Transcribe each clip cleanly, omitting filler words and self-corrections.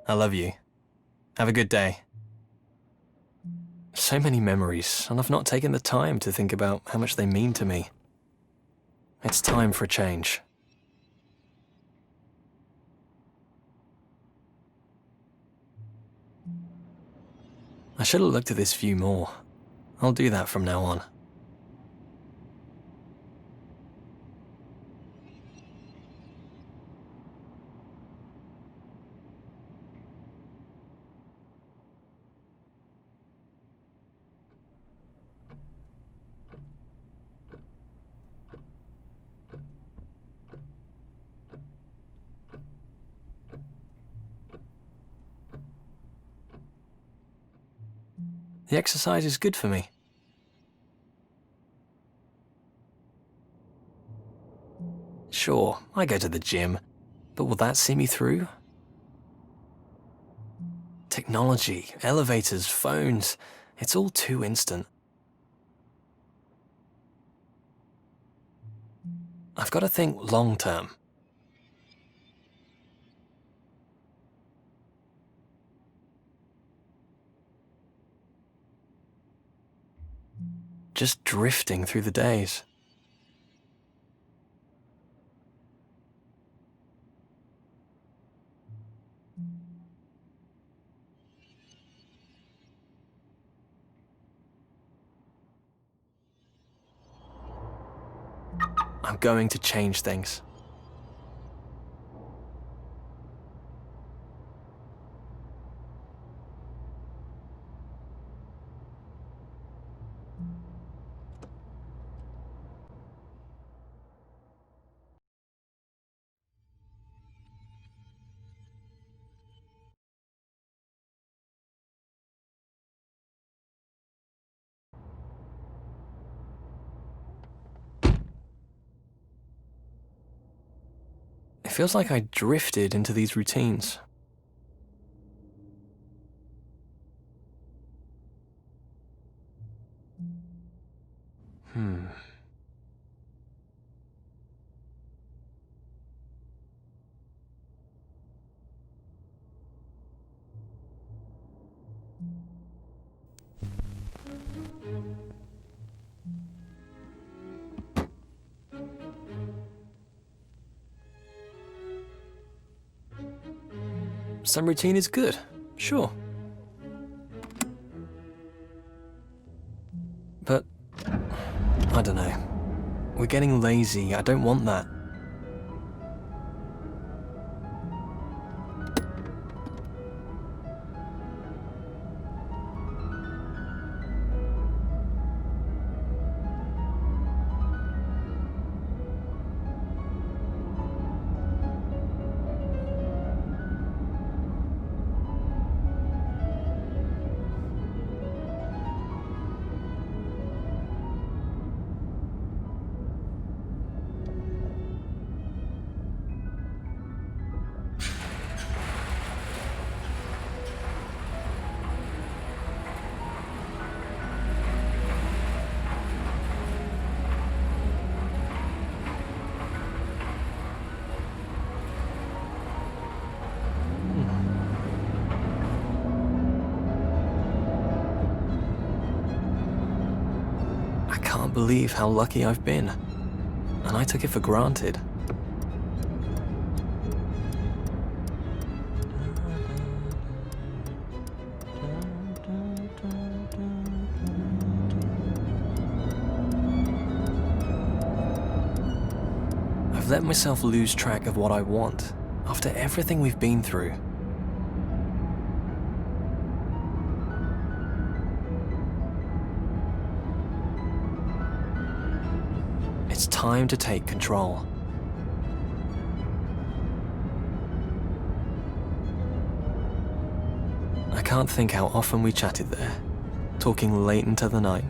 I love you. Have a good day. So many memories, and I've not taken the time to think about how much they mean to me. It's time for a change. I should have looked at this view more. I'll do that from now on. The exercise is good for me. Sure, I go to the gym, but will that see me through? Technology, elevators, phones, it's all too instant. I've got to think long term. Just drifting through the days. I'm going to change things. It feels like I drifted into these routines. Some routine is good, sure. But, I don't know. We're getting lazy, I don't want that. I can't believe how lucky I've been, and I took it for granted. I've let myself lose track of what I want after everything we've been through. It's time to take control. I can't think how often we chatted there, talking late into the night.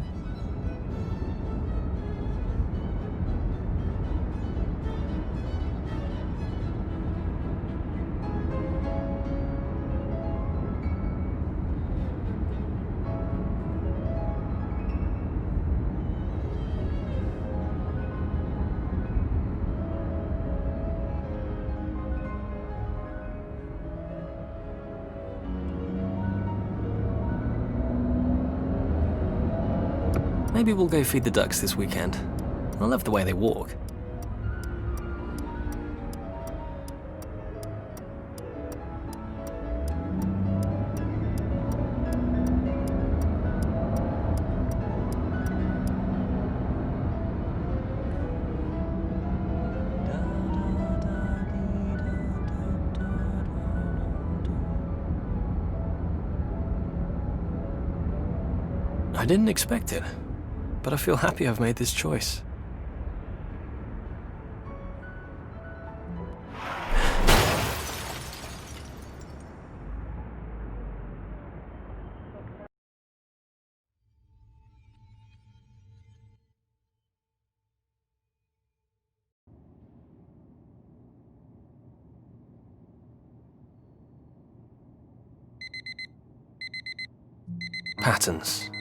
Maybe we'll go feed the ducks this weekend. I love the way they walk. I didn't expect it, but I feel happy I've made this choice. Patterns.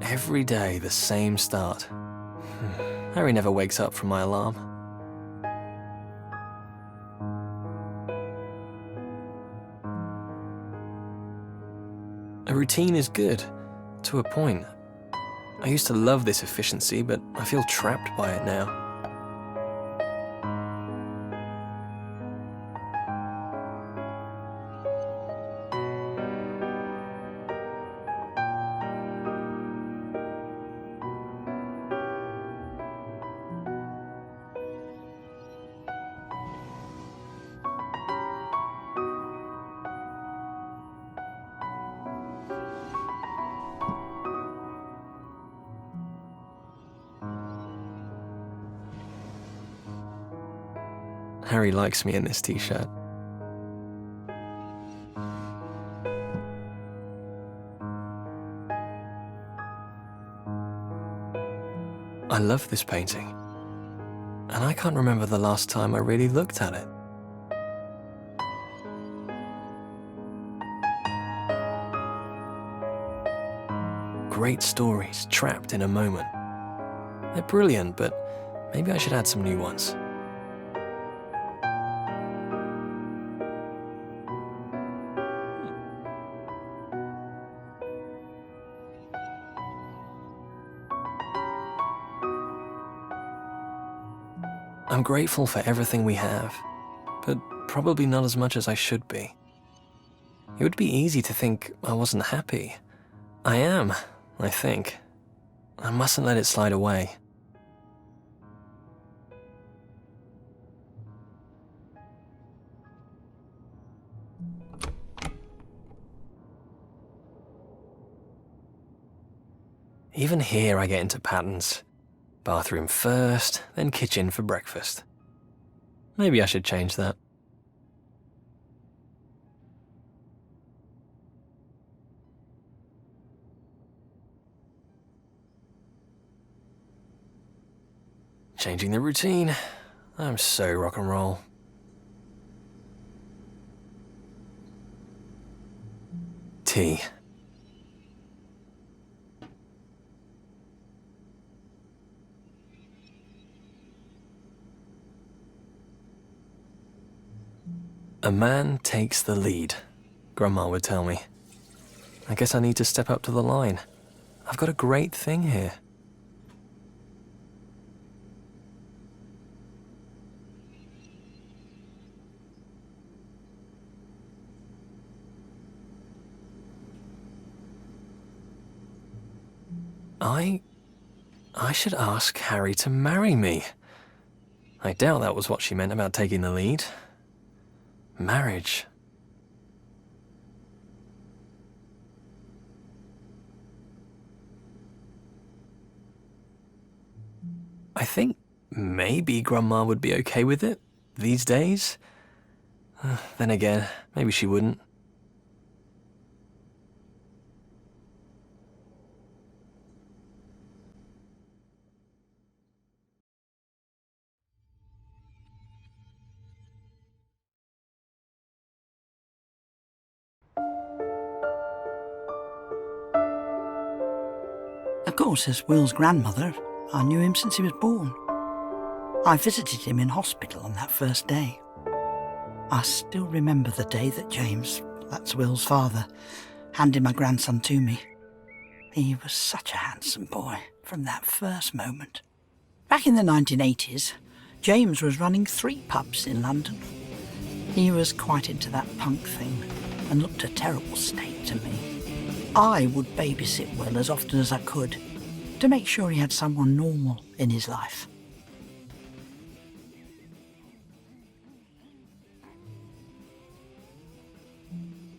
Every day, the same start. Harry never wakes up from my alarm. A routine is good, to a point. I used to love this efficiency, but I feel trapped by it now. Harry likes me in this t-shirt. I love this painting, and I can't remember the last time I really looked at it. Great stories trapped in a moment. They're brilliant, but maybe I should add some new ones. I'm grateful for everything we have, but probably not as much as I should be. It would be easy to think I wasn't happy. I am, I think. I mustn't let it slide away. Even here I get into patterns. Bathroom first, then kitchen for breakfast. Maybe I should change that. Changing the routine. I'm so rock and roll. Tea. A man takes the lead, Grandma would tell me. I guess I need to step up to the line. I've got a great thing here. I should ask Harry to marry me. I doubt that was what she meant about taking the lead. Marriage. I think maybe Grandma would be okay with it these days. Then again, maybe she wouldn't. Of course, as Will's grandmother, I knew him since he was born. I visited him in hospital on that first day. I still remember the day that James that's Will's father, handed my grandson to me. He was such a handsome boy from that first moment. Back in the 1980s, James was running 3 pubs in London. He was quite into that punk thing and looked a terrible state to me. I would babysit Will as often as I could to make sure he had someone normal in his life.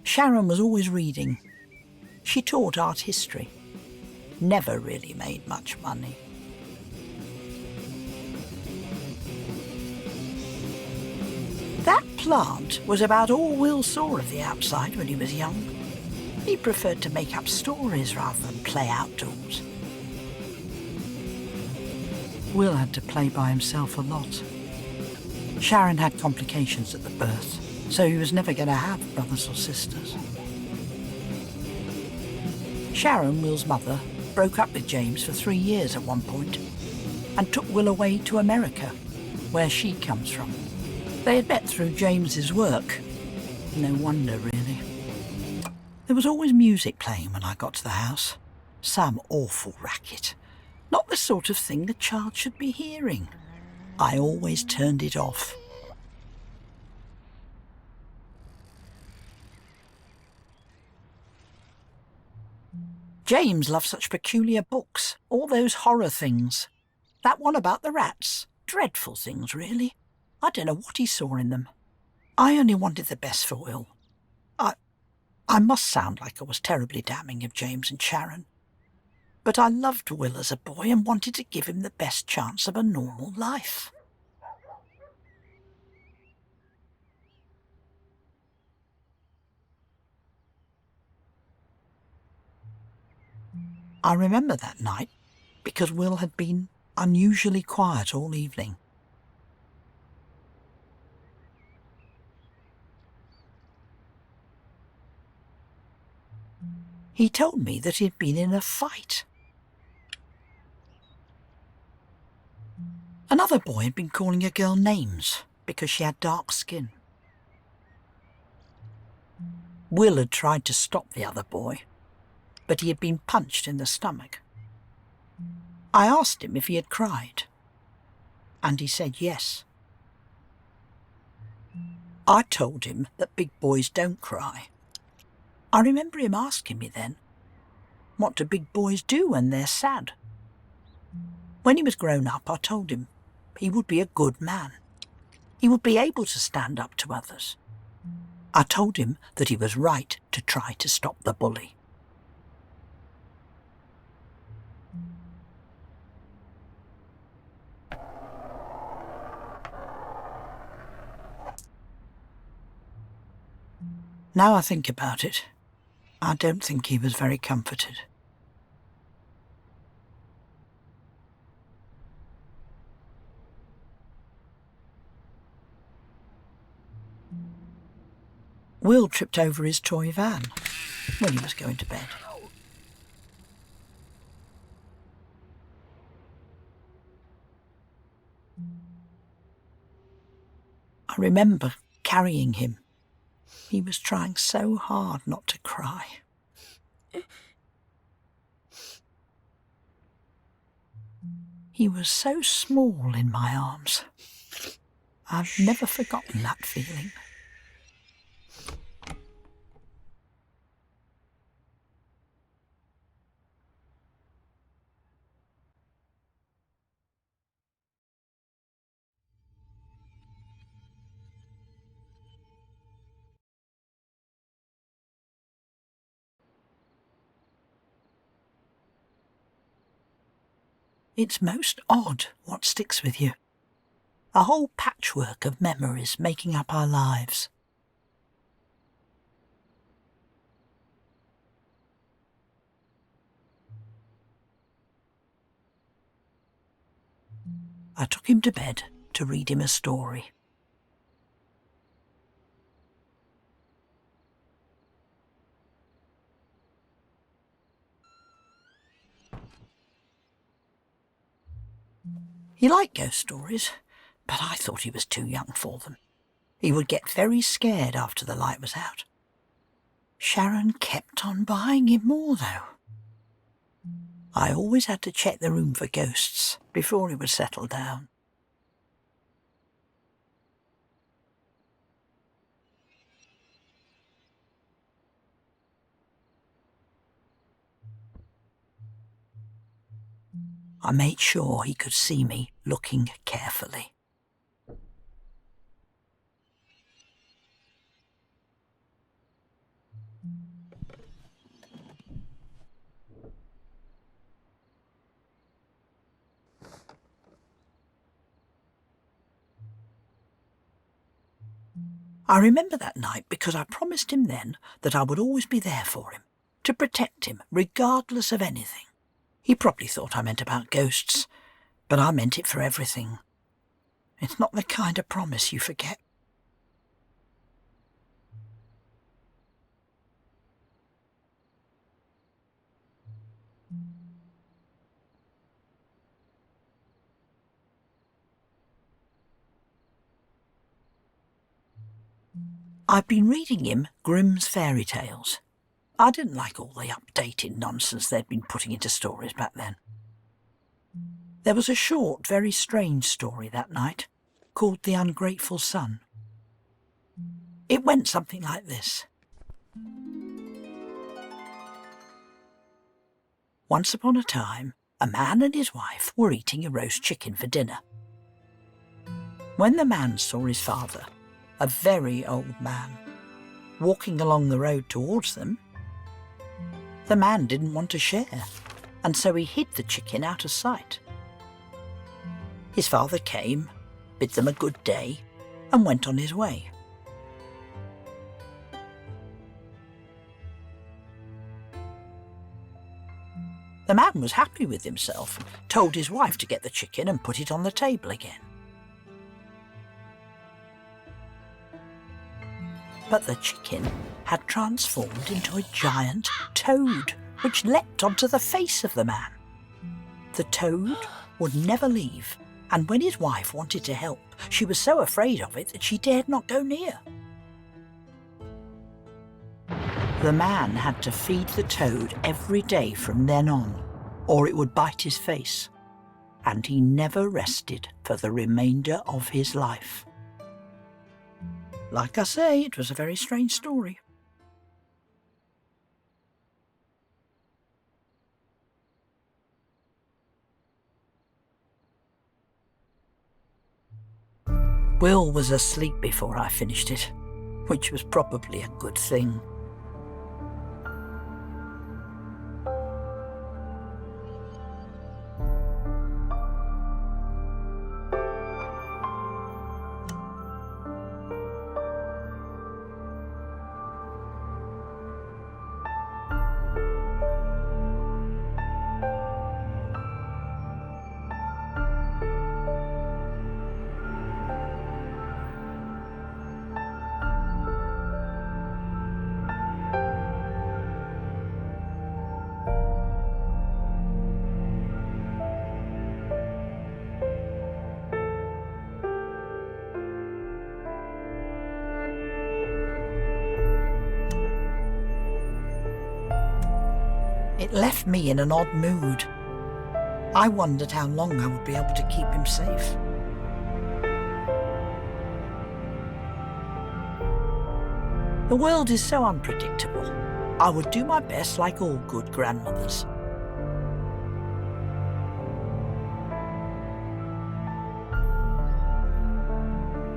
Sharon was always reading. She taught art history. Never really made much money. That plant was about all Will saw of the outside when he was young. He preferred to make up stories rather than play outdoors. Will had to play by himself a lot. Sharon had complications at the birth, so he was never going to have brothers or sisters. Sharon, Will's mother, broke up with James for 3 years at one point and took Will away to America, where she comes from. They had met through James's work. No wonder, really. There was always music playing when I got to the house. Some awful racket. Not the sort of thing a child should be hearing. I always turned it off. James loved such peculiar books, all those horror things. That one about the rats. Dreadful things, really. I don't know what he saw in them. I only wanted the best for Will. I must sound like I was terribly damning of James and Sharon. But I loved Will as a boy and wanted to give him the best chance of a normal life. I remember that night because Will had been unusually quiet all evening. He told me that he had been in a fight. Another boy had been calling a girl names because she had dark skin. Will had tried to stop the other boy, but he had been punched in the stomach. I asked him if he had cried, and he said yes. I told him that big boys don't cry. I remember him asking me then, what do big boys do when they're sad? When he was grown up, I told him he would be a good man. He would be able to stand up to others. I told him that he was right to try to stop the bully. Now I think about it, I don't think he was very comforted. Will tripped over his toy van when he was going to bed. I remember carrying him. He was trying so hard not to cry. He was so small in my arms. I've never forgotten that feeling. It's most odd what sticks with you. A whole patchwork of memories making up our lives. I took him to bed to read him a story. He liked ghost stories, but I thought he was too young for them. He would get very scared after the light was out. Sharon kept on buying him more, though. I always had to check the room for ghosts before he would settle down. I made sure he could see me looking carefully. I remember that night because I promised him then that I would always be there for him, to protect him regardless of anything. He probably thought I meant about ghosts, but I meant it for everything. It's not the kind of promise you forget. I've been reading him Grimm's fairy tales. I didn't like all the updated nonsense they'd been putting into stories back then. There was a short, very strange story that night, called The Ungrateful Son. It went something like this. Once upon a time, a man and his wife were eating a roast chicken for dinner. When the man saw his father, a very old man, walking along the road towards them, the man didn't want to share, and so he hid the chicken out of sight. His father came, bid them a good day, and went on his way. The man was happy with himself, told his wife to get the chicken and put it on the table again. But the chicken had transformed into a giant toad, which leapt onto the face of the man. The toad would never leave, and when his wife wanted to help, she was so afraid of it that she dared not go near. The man had to feed the toad every day from then on, or it would bite his face, and he never rested for the remainder of his life. Like I say, it was a very strange story. Will was asleep before I finished it, which was probably a good thing. It left me in an odd mood. I wondered how long I would be able to keep him safe. The world is so unpredictable. I would do my best like all good grandmothers.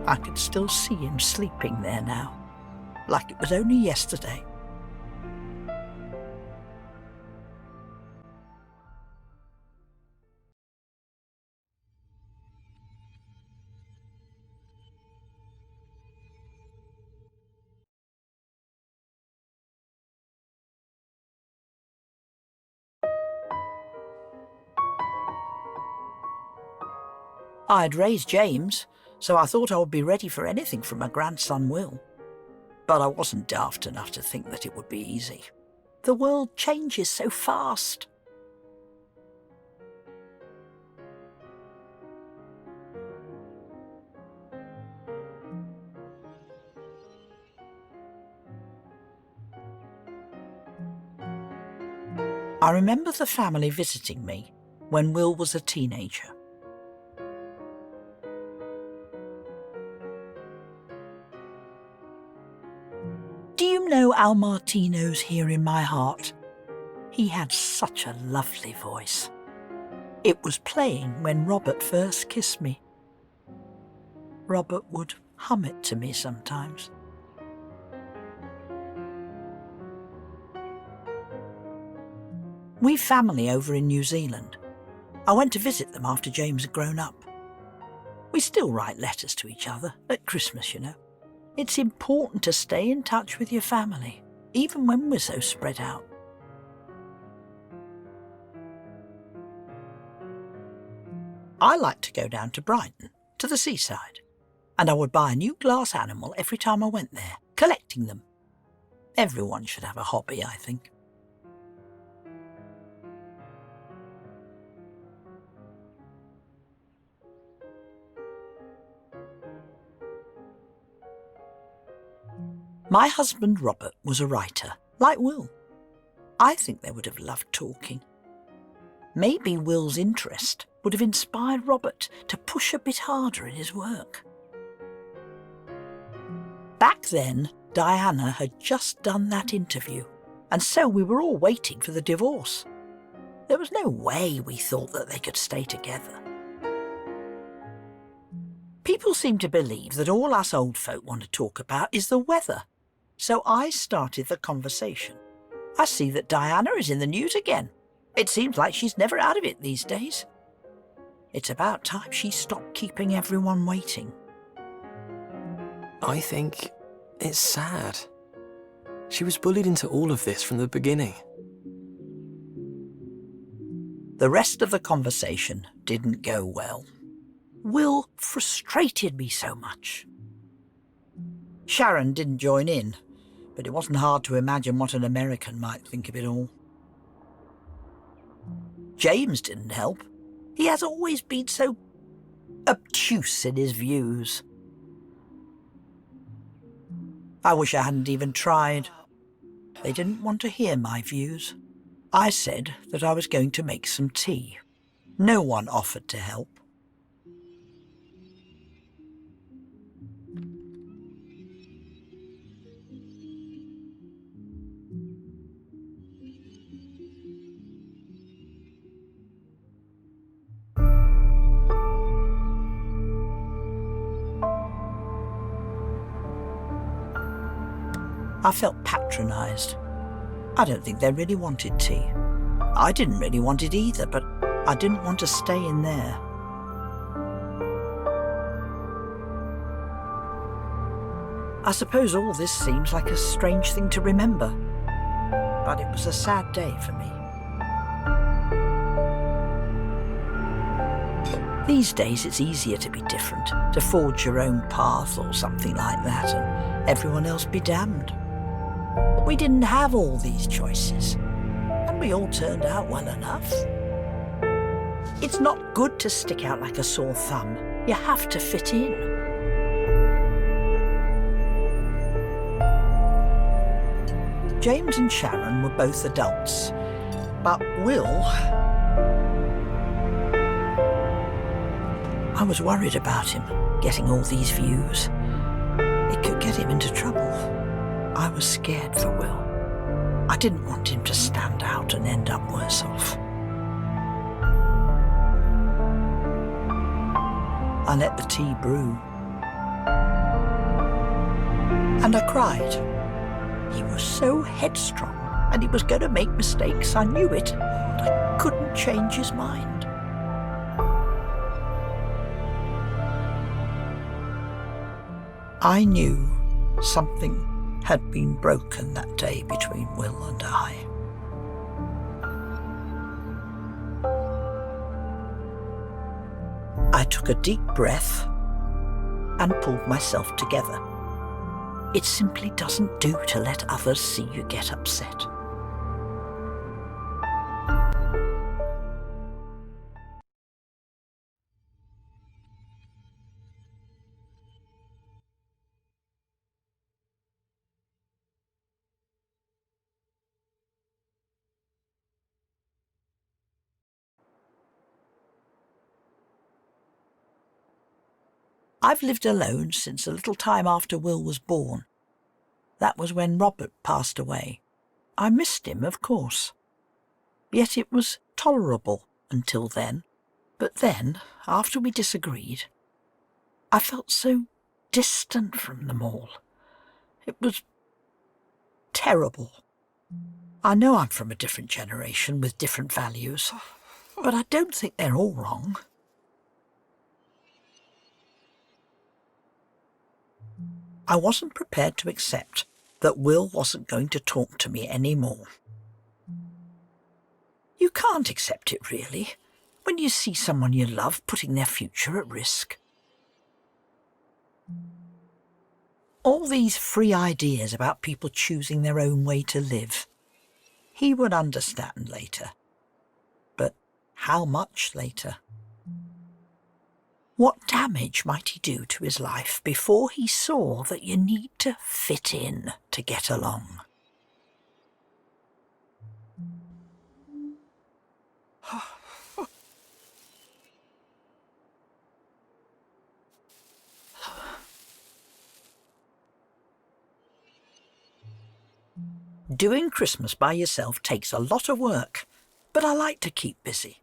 I could still see him sleeping there now, like it was only yesterday. I had raised James, so I thought I would be ready for anything from my grandson Will. But I wasn't daft enough to think that it would be easy. The world changes so fast. I remember the family visiting me when Will was a teenager. Do you know Al Martino's Here in My Heart? He had such a lovely voice. It was playing when Robert first kissed me. Robert would hum it to me sometimes. We've family over in New Zealand. I went to visit them after James had grown up. We still write letters to each other at Christmas, you know. It's important to stay in touch with your family, even when we're so spread out. I like to go down to Brighton, to the seaside, and I would buy a new glass animal every time I went there, collecting them. Everyone should have a hobby, I think. My husband Robert was a writer, like Will. I think they would have loved talking. Maybe Will's interest would have inspired Robert to push a bit harder in his work. Back then, Diana had just done that interview, and so we were all waiting for the divorce. There was no way we thought that they could stay together. People seem to believe that all us old folk want to talk about is the weather, so I started the conversation. I see that Diana is in the news again. It seems like she's never out of it these days. It's about time she stopped keeping everyone waiting. I think it's sad. She was bullied into all of this from the beginning. The rest of the conversation didn't go well. Will frustrated me so much. Sharon didn't join in, but it wasn't hard to imagine what an American might think of it all. James didn't help. He has always been so obtuse in his views. I wish I hadn't even tried. They didn't want to hear my views. I said that I was going to make some tea. No one offered to help. I felt patronised. I don't think they really wanted tea. I didn't really want it either, but I didn't want to stay in there. I suppose all this seems like a strange thing to remember, but it was a sad day for me. These days it's easier to be different, to forge your own path or something like that, and everyone else be damned. We didn't have all these choices, and we all turned out well enough. It's not good to stick out like a sore thumb. You have to fit in. James and Sharon were both adults, but Will... I was worried about him, getting all these views. It could get him into trouble. I was scared for Will. I didn't want him to stand out and end up worse off. I let the tea brew. And I cried. He was so headstrong, and he was going to make mistakes. I knew it, but I couldn't change his mind. I knew something had been broken that day between Will and I. I took a deep breath and pulled myself together. It simply doesn't do to let others see you get upset. I've lived alone since a little time after Will was born. That was when Robert passed away. I missed him, of course. Yet it was tolerable until then. But then, after we disagreed, I felt so distant from them all. It was terrible. I know I'm from a different generation with different values, but I don't think they're all wrong. I wasn't prepared to accept that Will wasn't going to talk to me anymore. You can't accept it, really, when you see someone you love putting their future at risk. All these free ideas about people choosing their own way to live. He would understand later. But how much later? What damage might he do to his life before he saw that you need to fit in to get along? Doing Christmas by yourself takes a lot of work, but I like to keep busy.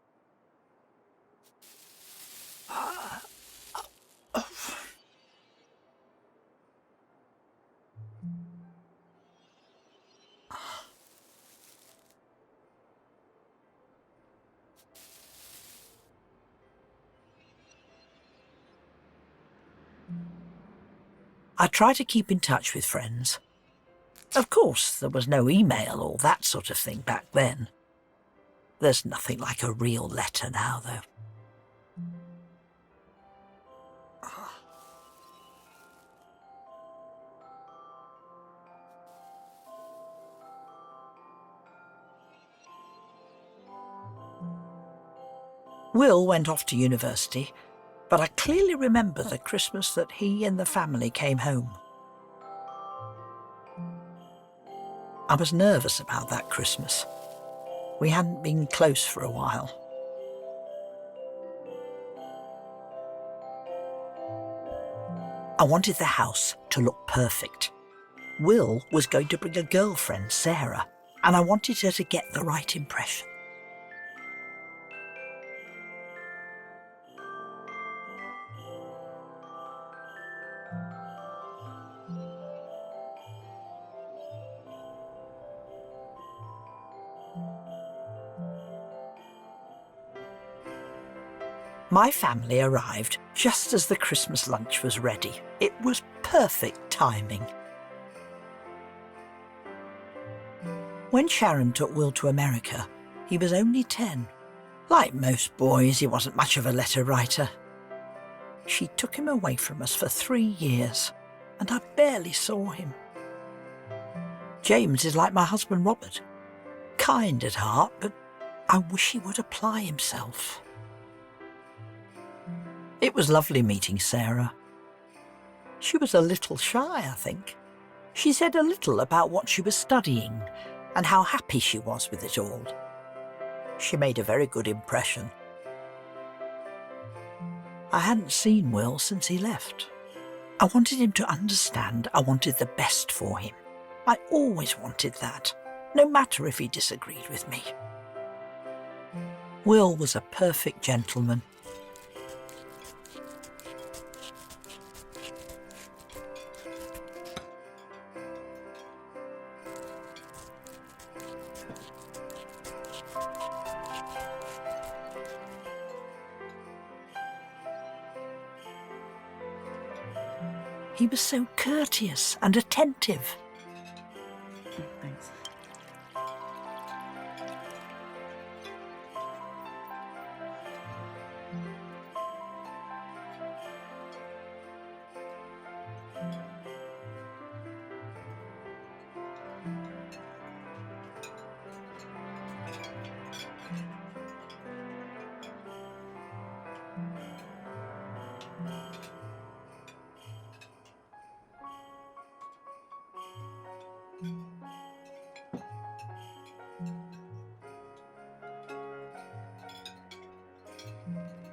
I try to keep in touch with friends. Of course, there was no email or that sort of thing back then. There's nothing like a real letter now, though. Will went off to university, but I clearly remember the Christmas that he and the family came home. I was nervous about that Christmas. We hadn't been close for a while. I wanted the house to look perfect. Will was going to bring a girlfriend, Sarah, and I wanted her to get the right impression. My family arrived just as the Christmas lunch was ready. It was perfect timing. When Sharon took Will to America, he was only 10. Like most boys, he wasn't much of a letter writer. She took him away from us for 3 years, and I barely saw him. James is like my husband Robert. Kind at heart, but I wish he would apply himself. It was lovely meeting Sarah. She was a little shy, I think. She said a little about what she was studying and how happy she was with it all. She made a very good impression. I hadn't seen Will since he left. I wanted him to understand I wanted the best for him. I always wanted that, no matter if he disagreed with me. Will was a perfect gentleman. He was so courteous and attentive. Thanks.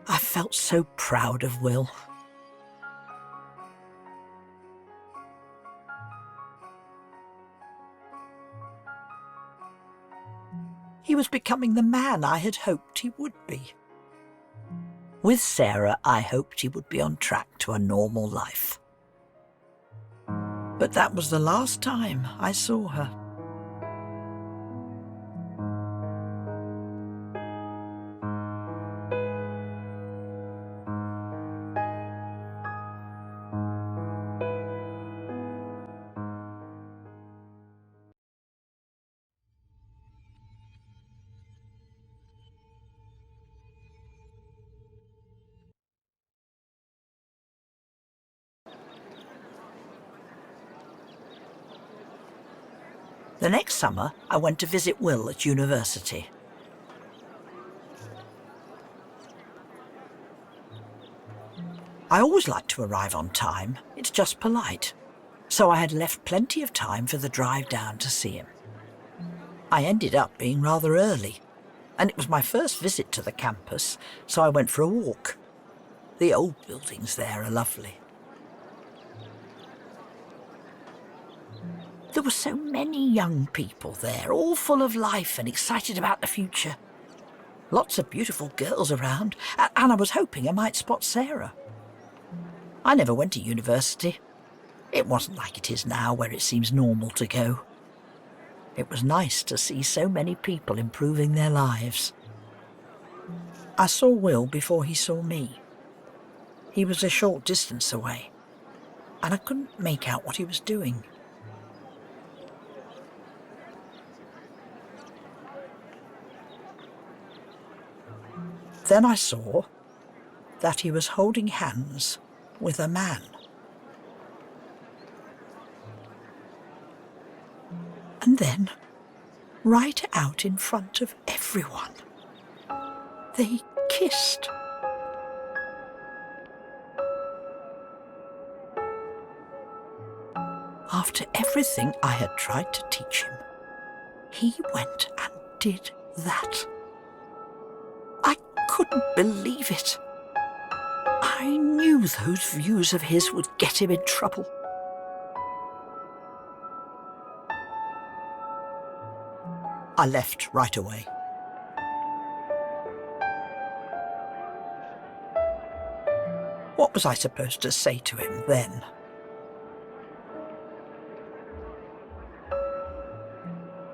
I felt so proud of Will. He was becoming the man I had hoped he would be. With Sarah, I hoped he would be on track to a normal life. But that was the last time I saw her. The next summer, I went to visit Will at university. I always like to arrive on time. It's just polite. So I had left plenty of time for the drive down to see him. I ended up being rather early, and it was my first visit to the campus, so I went for a walk. The old buildings there are lovely. There were so many young people there, all full of life and excited about the future. Lots of beautiful girls around, and I was hoping I might spot Sarah. I never went to university. It wasn't like it is now, where it seems normal to go. It was nice to see so many people improving their lives. I saw Will before he saw me. He was a short distance away, and I couldn't make out what he was doing. Then I saw that he was holding hands with a man. And then, right out in front of everyone, they kissed. After everything I had tried to teach him, he went and did that. I couldn't believe it. I knew those views of his would get him in trouble. I left right away. What was I supposed to say to him then?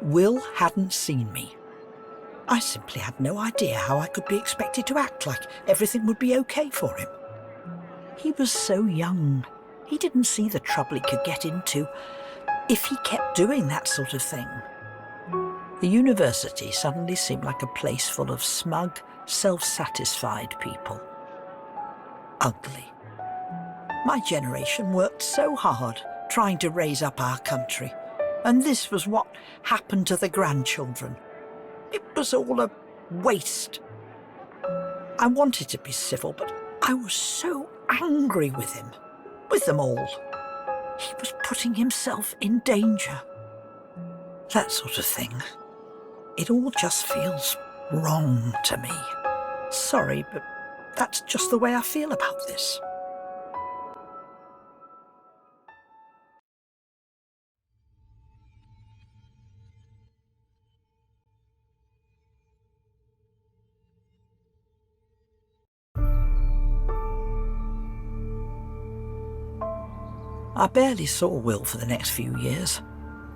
Will hadn't seen me. I simply had no idea how I could be expected to act like everything would be okay for him. He was so young. He didn't see the trouble he could get into if he kept doing that sort of thing. The university suddenly seemed like a place full of smug, self-satisfied people. Ugly. My generation worked so hard trying to raise up our country, and this was what happened to the grandchildren. It was all a waste. I wanted to be civil, but I was so angry with him, with them all. He was putting himself in danger. That sort of thing. It all just feels wrong to me. Sorry, but that's just the way I feel about this. I barely saw Will for the next few years.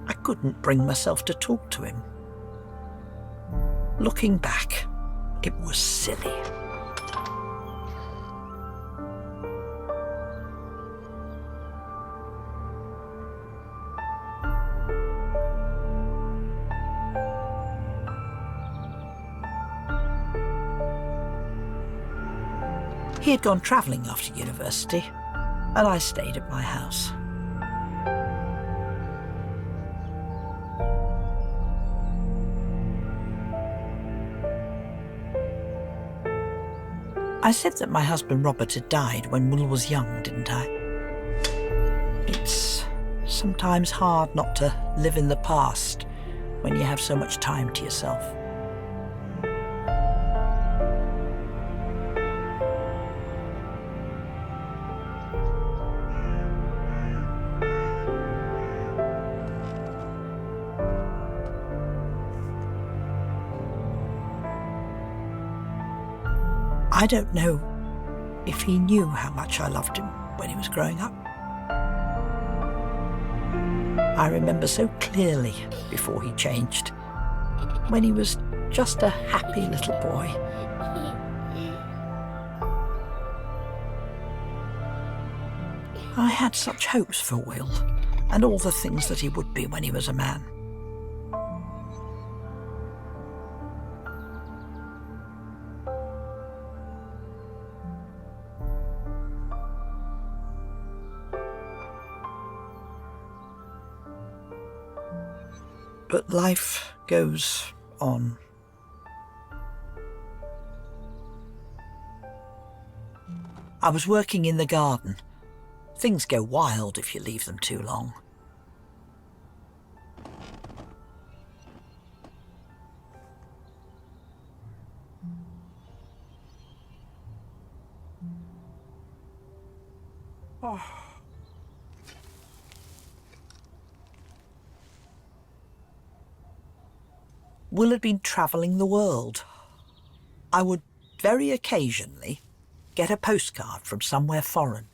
I couldn't bring myself to talk to him. Looking back, it was silly. He had gone travelling after university, and I stayed at my house. I said that my husband Robert had died when Will was young, didn't I? It's sometimes hard not to live in the past when you have so much time to yourself. I don't know if he knew how much I loved him when he was growing up. I remember so clearly before he changed, when he was just a happy little boy. I had such hopes for Will and all the things that he would be when he was a man. But life goes on. I was working in the garden. Things go wild if you leave them too long. Will had been travelling the world. I would very occasionally get a postcard from somewhere foreign.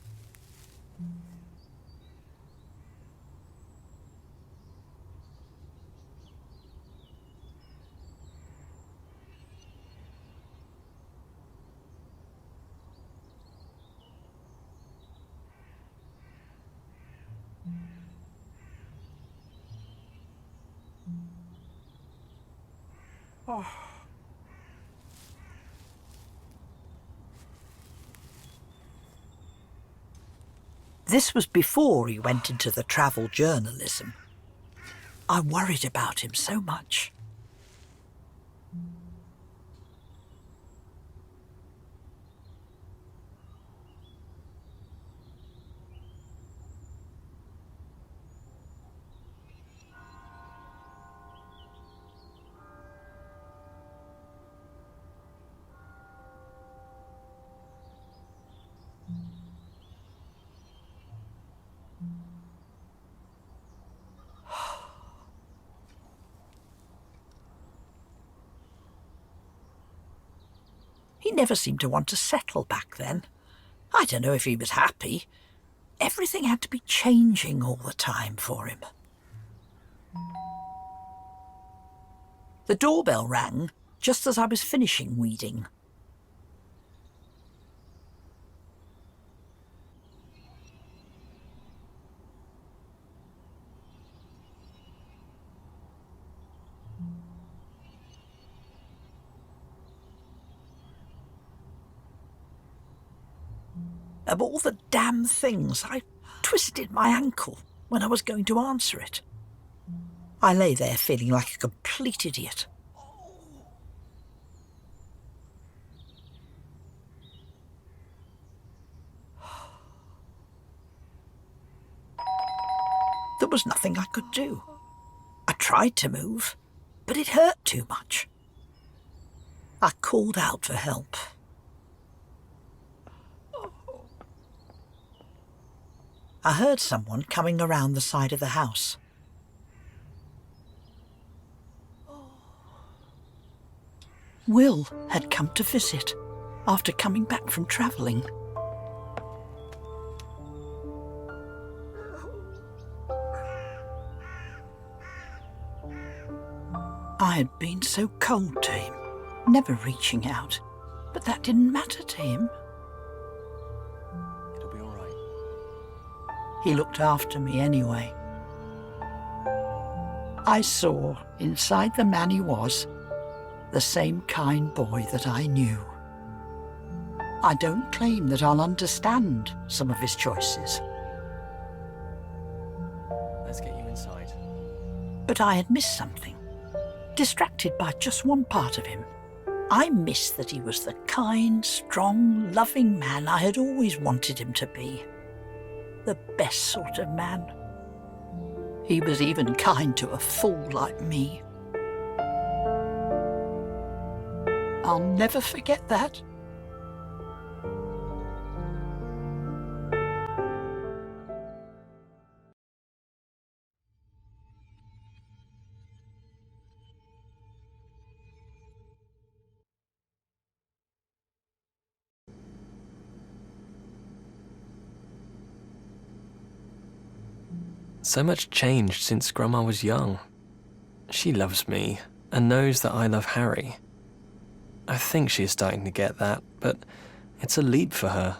This was before he went into the travel journalism. I worried about him so much. He never seemed to want to settle back then. I don't know if he was happy. Everything had to be changing all the time for him. The doorbell rang just as I was finishing weeding. Of all the damn things, I twisted my ankle when I was going to answer it. I lay there feeling like a complete idiot. There was nothing I could do. I tried to move, but it hurt too much. I called out for help. I heard someone coming around the side of the house. Will had come to visit after coming back from travelling. I had been so cold to him, never reaching out, but that didn't matter to him. It'll be all right. He looked after me anyway. I saw, inside the man he was, the same kind boy that I knew. I don't claim that I'll understand some of his choices, Let's get you inside. but I had missed something. Distracted by just one part of him. I missed that he was the kind, strong, loving man I had always wanted him to be. The best sort of man. He was even kind to a fool like me. I'll never forget that. So much changed since Grandma was young. She loves me and knows that I love Harry. I think she is starting to get that, but it's a leap for her.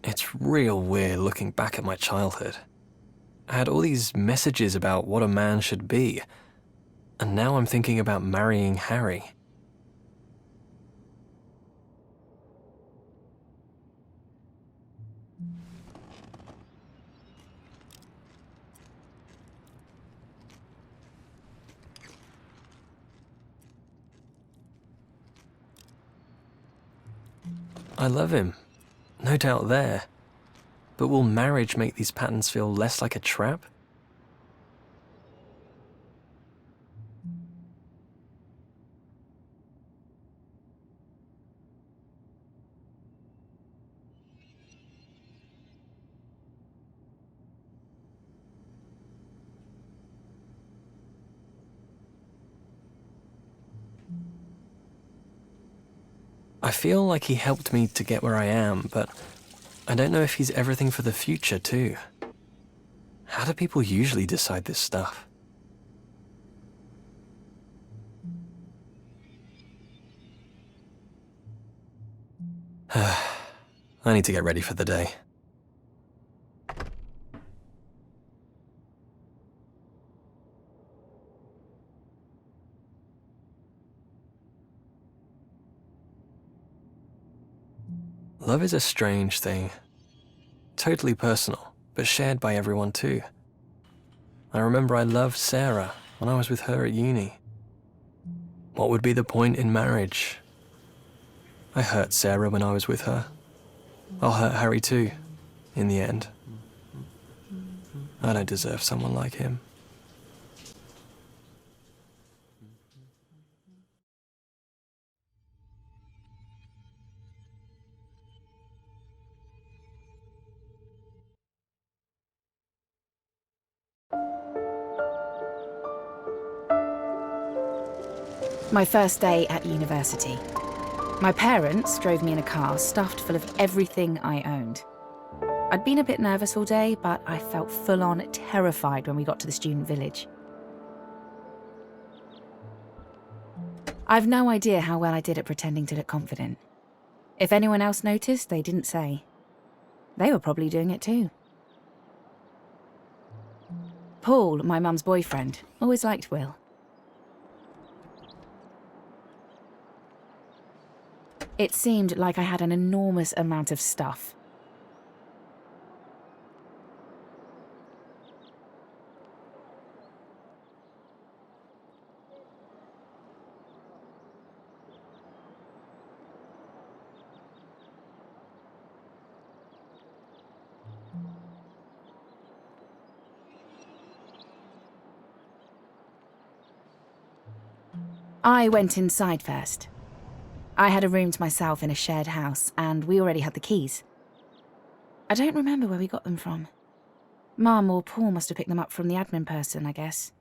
It's real weird looking back at my childhood. I had all these messages about what a man should be, and now I'm thinking about marrying Harry. I love him, no doubt there. But will marriage make these patterns feel less like a trap? I feel like he helped me to get where I am, but I don't know if he's everything for the future, too. How do people usually decide this stuff? I need to get ready for the day. Love is a strange thing. Totally personal, but shared by everyone too. I remember I loved Sarah when I was with her at uni. What would be the point in marriage? I hurt Sarah when I was with her. I'll hurt Harry too, in the end. I don't deserve someone like him. My first day at university. My parents drove me in a car stuffed full of everything I owned. I'd been a bit nervous all day, but I felt full-on terrified when we got to the student village. I've no idea how well I did at pretending to look confident. If anyone else noticed, they didn't say. They were probably doing it too. Paul, my mum's boyfriend, always liked Will. It seemed like I had an enormous amount of stuff. I went inside first. I had a room to myself in a shared house, and we already had the keys. I don't remember where we got them from. Mum or Paul must have picked them up from the admin person, I guess.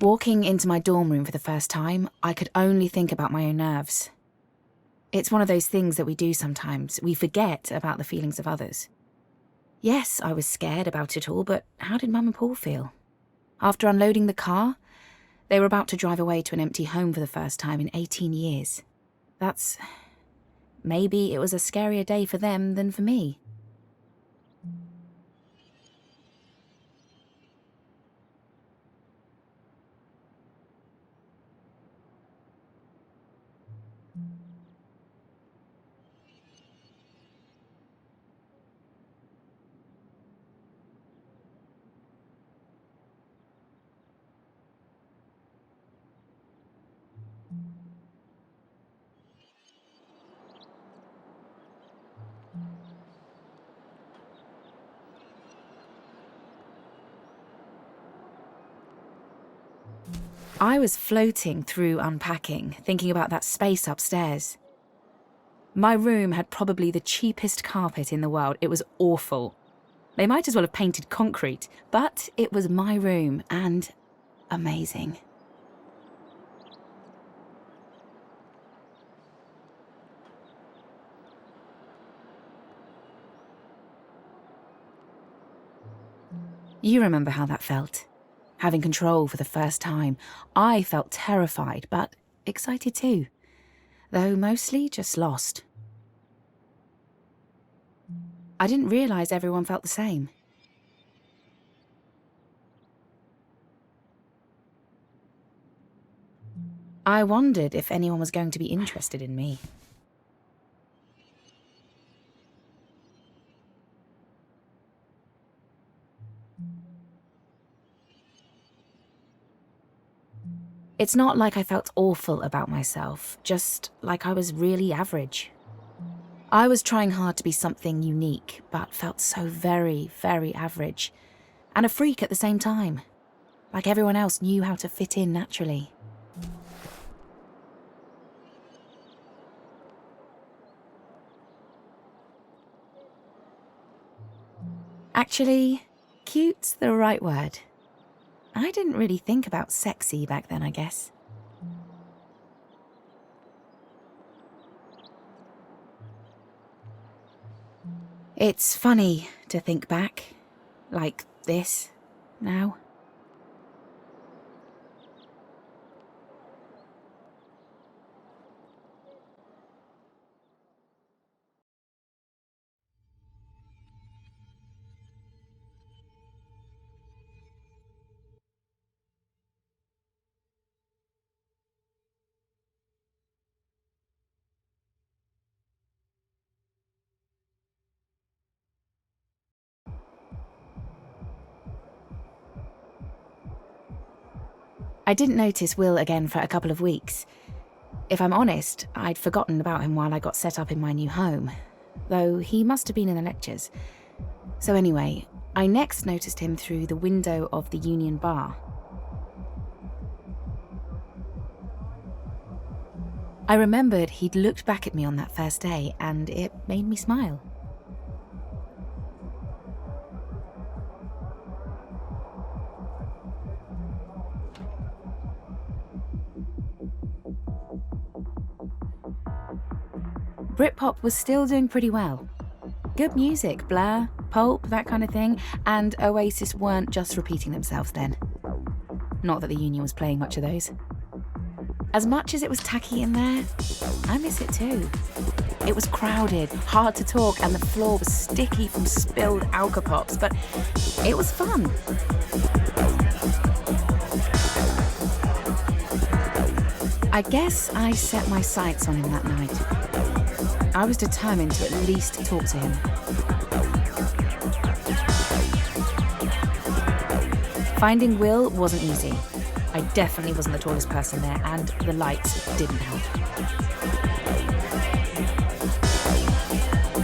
Walking into my dorm room for the first time, I could only think about my own nerves. It's one of those things that we do sometimes. We forget about the feelings of others. Yes, I was scared about it all, but how did Mum and Paul feel? After unloading the car, they were about to drive away to an empty home for the first time in 18 years. Maybe it was a scarier day for them than for me. I was floating through unpacking, thinking about that space upstairs. My room had probably the cheapest carpet in the world. It was awful. They might as well have painted concrete, but it was my room and amazing. You remember how that felt? Having control for the first time. I felt terrified, but excited too. Though mostly just lost. I didn't realise everyone felt the same. I wondered if anyone was going to be interested in me. It's not like I felt awful about myself, just like I was really average. I was trying hard to be something unique, but felt so very, very average. And a freak at the same time. Like everyone else knew how to fit in naturally. Actually, cute's the right word. I didn't really think about sexy back then, I guess. It's funny to think back, like this, now. I didn't notice Will again for a couple of weeks. If I'm honest, I'd forgotten about him while I got set up in my new home, though he must have been in the lectures. So anyway, I next noticed him through the window of the Union Bar. I remembered he'd looked back at me on that first day, and it made me smile. Britpop was still doing pretty well. Good music, Blur, Pulp, that kind of thing, and Oasis weren't just repeating themselves then. Not that the Union was playing much of those. As much as it was tacky in there, I miss it too. It was crowded, hard to talk, and the floor was sticky from spilled Alka-Pops, but it was fun. I guess I set my sights on him that night. I was determined to at least talk to him. Finding Will wasn't easy. I definitely wasn't the tallest person there, and the lights didn't help.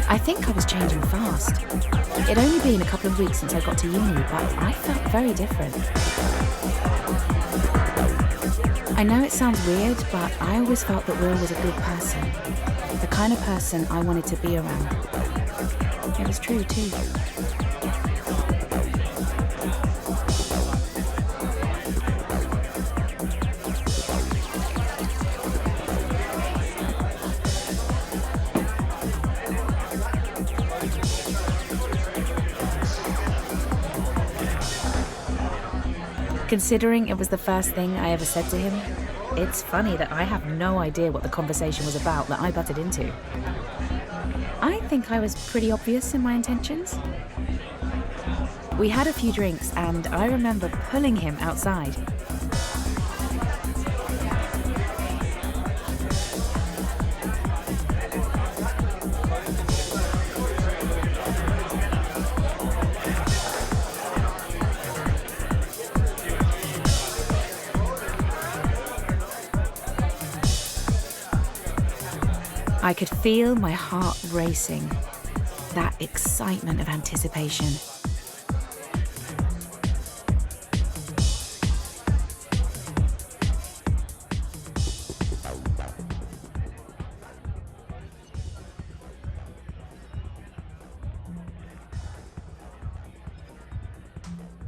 I think I was changing fast. It'd only been a couple of weeks since I got to uni, but I felt very different. I know it sounds weird, but I always felt that Will was a good person. The kind of person I wanted to be around. It was true too. Considering it was the first thing I ever said to him, it's funny that I have no idea what the conversation was about that I butted into. I think I was pretty obvious in my intentions. We had a few drinks and I remember pulling him outside. I could feel my heart racing, that excitement of anticipation.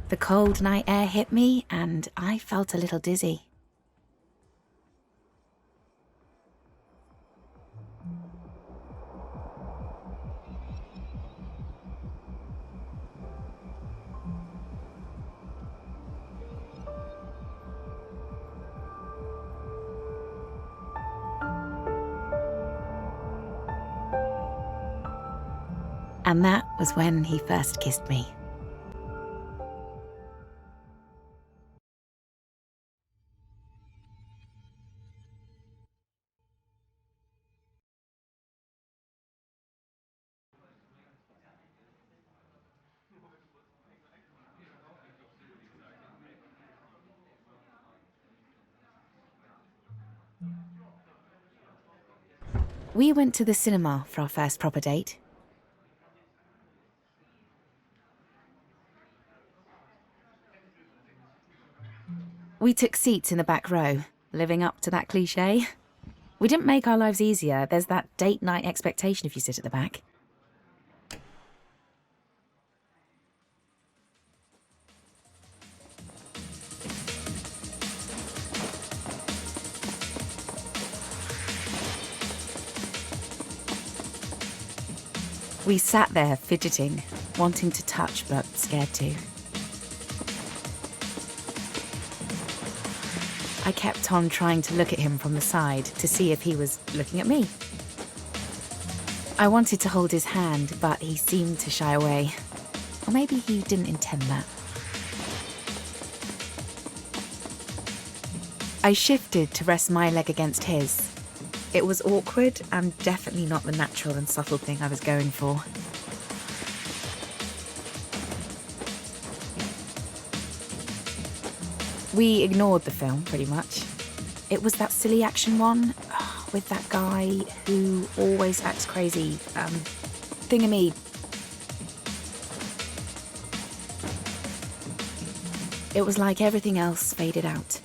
The cold night air hit me and I felt a little dizzy. And that was when he first kissed me. We went to the cinema for our first proper date. We took seats in the back row, living up to that cliché. We didn't make our lives easier. There's that date night expectation if you sit at the back. We sat there fidgeting, wanting to touch but scared to. I kept on trying to look at him from the side to see if he was looking at me. I wanted to hold his hand, but he seemed to shy away. Or maybe he didn't intend that. I shifted to rest my leg against his. It was awkward and definitely not the natural and subtle thing I was going for. We ignored the film, pretty much. It was that silly action one, with that guy who always acts crazy, thingamy. It was like everything else faded out.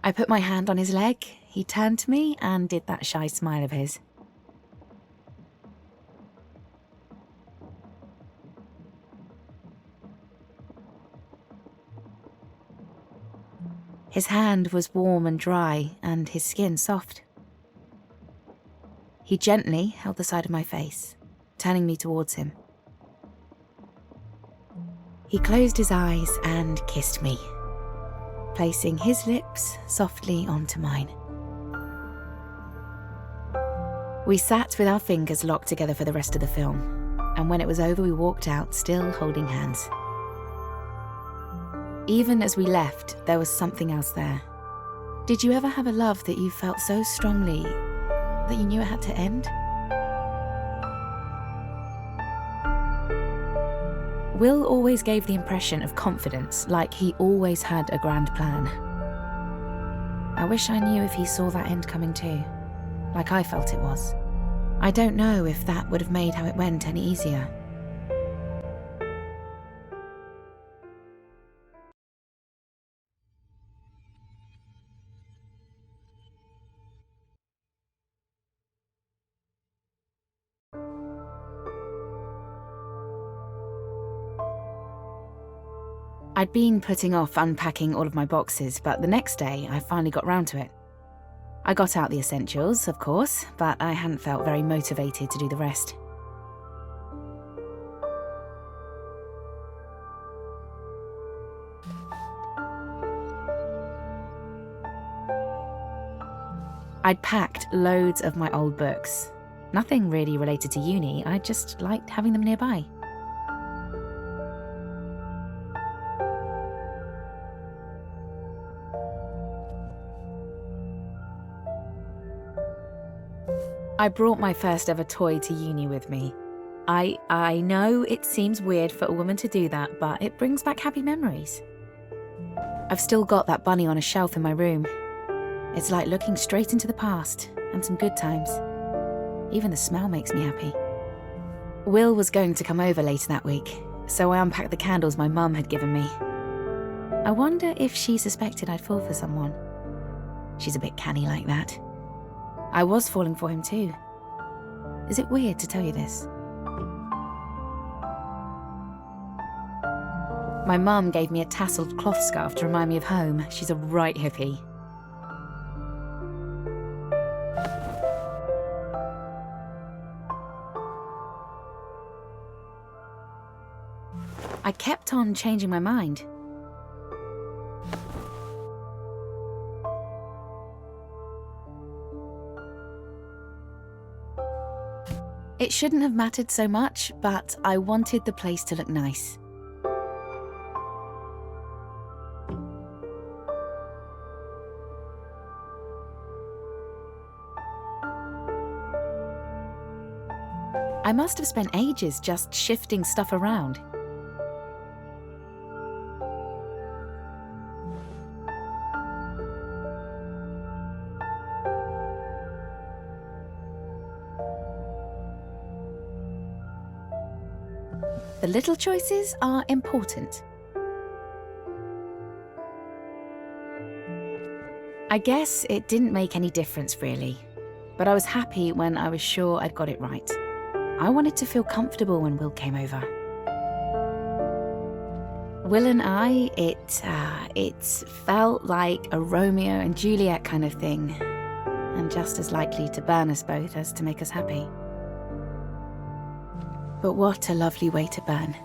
I put my hand on his leg, he turned to me and did that shy smile of his. His hand was warm and dry, and his skin soft. He gently held the side of my face, turning me towards him. He closed his eyes and kissed me, placing his lips softly onto mine. We sat with our fingers locked together for the rest of the film, and when it was over we walked out, still holding hands. Even as we left, there was something else there. Did you ever have a love that you felt so strongly that you knew it had to end? Will always gave the impression of confidence, like he always had a grand plan. I wish I knew if he saw that end coming too, like I felt it was. I don't know if that would have made how it went any easier. I'd been putting off unpacking all of my boxes, but the next day I finally got round to it. I got out the essentials, of course, but I hadn't felt very motivated to do the rest. I'd packed loads of my old books. Nothing really related to uni, I just liked having them nearby. I brought my first ever toy to uni with me. I know it seems weird for a woman to do that, but it brings back happy memories. I've still got that bunny on a shelf in my room. It's like looking straight into the past and some good times. Even the smell makes me happy. Will was going to come over later that week, so I unpacked the candles my mum had given me. I wonder if she suspected I'd fall for someone. She's a bit canny like that. I was falling for him too. Is it weird to tell you this? My mum gave me a tasseled cloth scarf to remind me of home. She's a right hippie. I kept on changing my mind. It shouldn't have mattered so much, but I wanted the place to look nice. I must have spent ages just shifting stuff around. The little choices are important. I guess it didn't make any difference really, but I was happy when I was sure I'd got it right. I wanted to feel comfortable when Will came over. Will and I, it felt like a Romeo and Juliet kind of thing, and just as likely to burn us both as to make us happy. But what a lovely way to burn.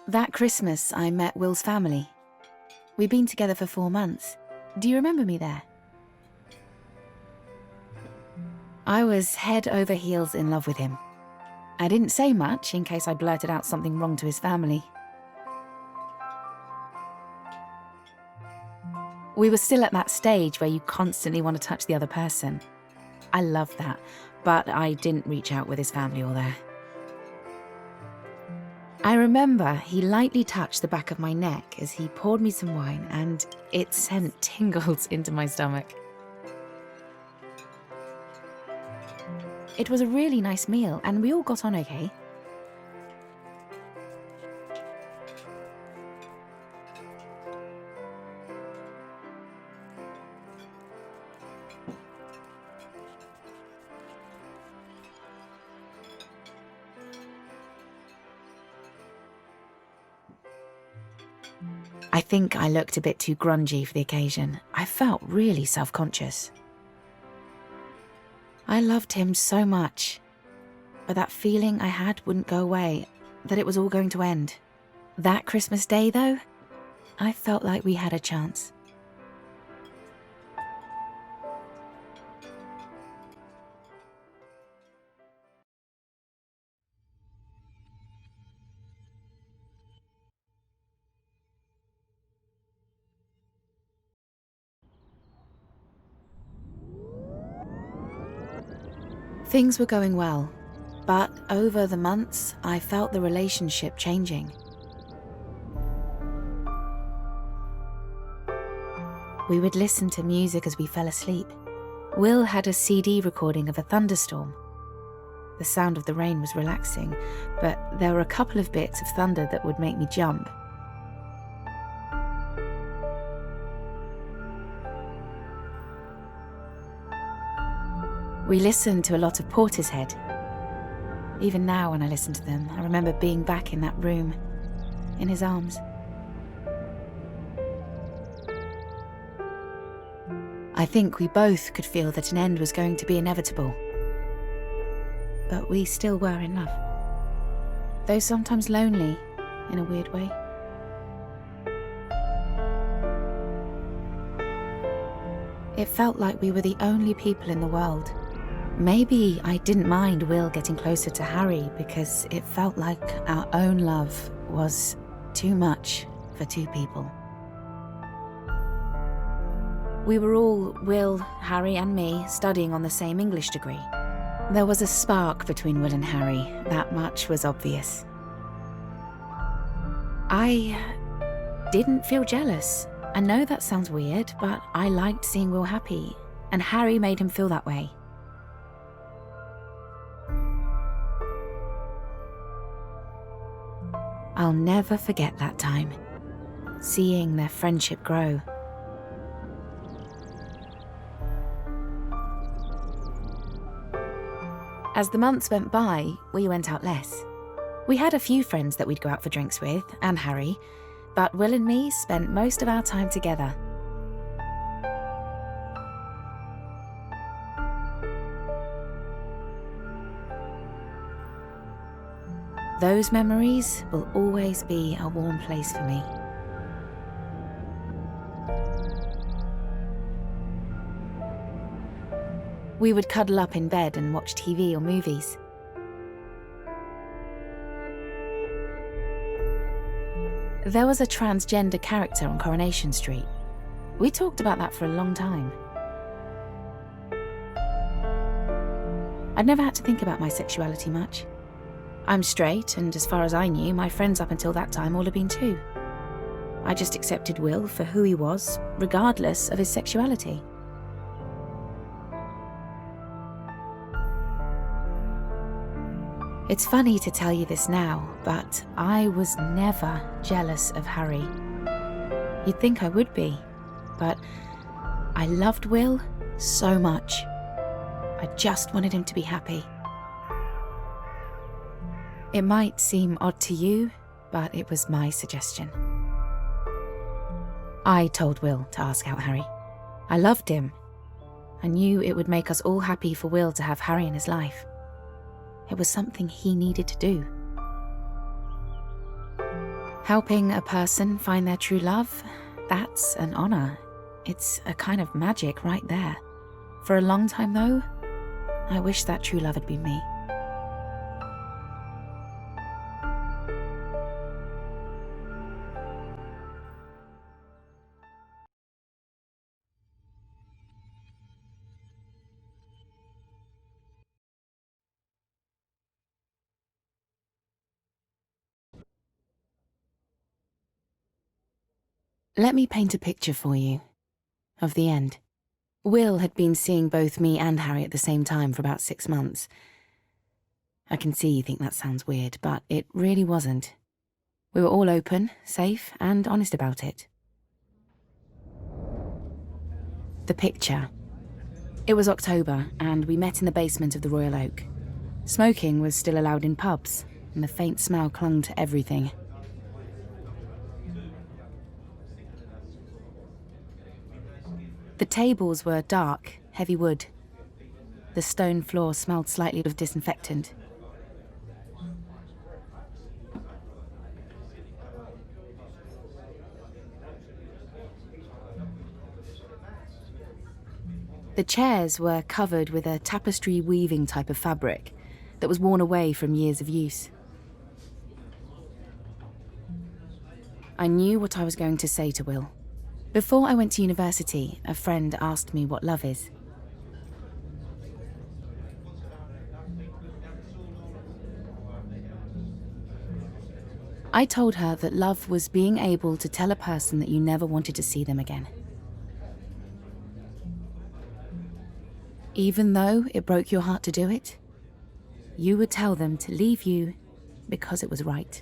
That Christmas, I met Will's family. We'd been together for 4 months. Do you remember me there? I was head over heels in love with him. I didn't say much in case I blurted out something wrong to his family. We were still at that stage where you constantly want to touch the other person. I loved that, but I didn't reach out with his family or there. I remember he lightly touched the back of my neck as he poured me some wine, and it sent tingles into my stomach. It was a really nice meal, and we all got on okay. I think I looked a bit too grungy for the occasion. I felt really self-conscious. I loved him so much, but that feeling I had wouldn't go away, that it was all going to end. That Christmas Day, though, I felt like we had a chance. Things were going well, but over the months, I felt the relationship changing. We would listen to music as we fell asleep. Will had a CD recording of a thunderstorm. The sound of the rain was relaxing, but there were a couple of bits of thunder that would make me jump. We listened to a lot of Portishead. Even now when I listen to them, I remember being back in that room, in his arms. I think we both could feel that an end was going to be inevitable. But we still were in love. Though sometimes lonely, in a weird way. It felt like we were the only people in the world. Maybe I didn't mind Will getting closer to Harry because it felt like our own love was too much for two people. We were all, Will, Harry and me, studying on the same English degree. There was a spark between Will and Harry, that much was obvious. I didn't feel jealous. I know that sounds weird, but I liked seeing Will happy, and Harry made him feel that way. I'll never forget that time, seeing their friendship grow. As the months went by, we went out less. We had a few friends that we'd go out for drinks with, and Harry, but Will and me spent most of our time together. Those memories will always be a warm place for me. We would cuddle up in bed and watch TV or movies. There was a transgender character on Coronation Street. We talked about that for a long time. I'd never had to think about my sexuality much. I'm straight, and as far as I knew, my friends up until that time all had been too. I just accepted Will for who he was, regardless of his sexuality. It's funny to tell you this now, but I was never jealous of Harry. You'd think I would be, but I loved Will so much. I just wanted him to be happy. It might seem odd to you, but it was my suggestion. I told Will to ask out Harry. I loved him. I knew it would make us all happy for Will to have Harry in his life. It was something he needed to do. Helping a person find their true love, that's an honor. It's a kind of magic right there. For a long time though, I wish that true love had been me. Let me paint a picture for you of the end. Will had been seeing both me and Harry at the same time for about 6 months. I can see you think that sounds weird, but it really wasn't. We were all open, safe, and honest about it. The picture. It was October, and we met in the basement of the Royal Oak. Smoking was still allowed in pubs, and the faint smell clung to everything. The tables were dark, heavy wood. The stone floor smelled slightly of disinfectant. The chairs were covered with a tapestry weaving type of fabric that was worn away from years of use. I knew what I was going to say to Will. Before I went to university, a friend asked me what love is. I told her that love was being able to tell a person that you never wanted to see them again. Even though it broke your heart to do it, you would tell them to leave you because it was right.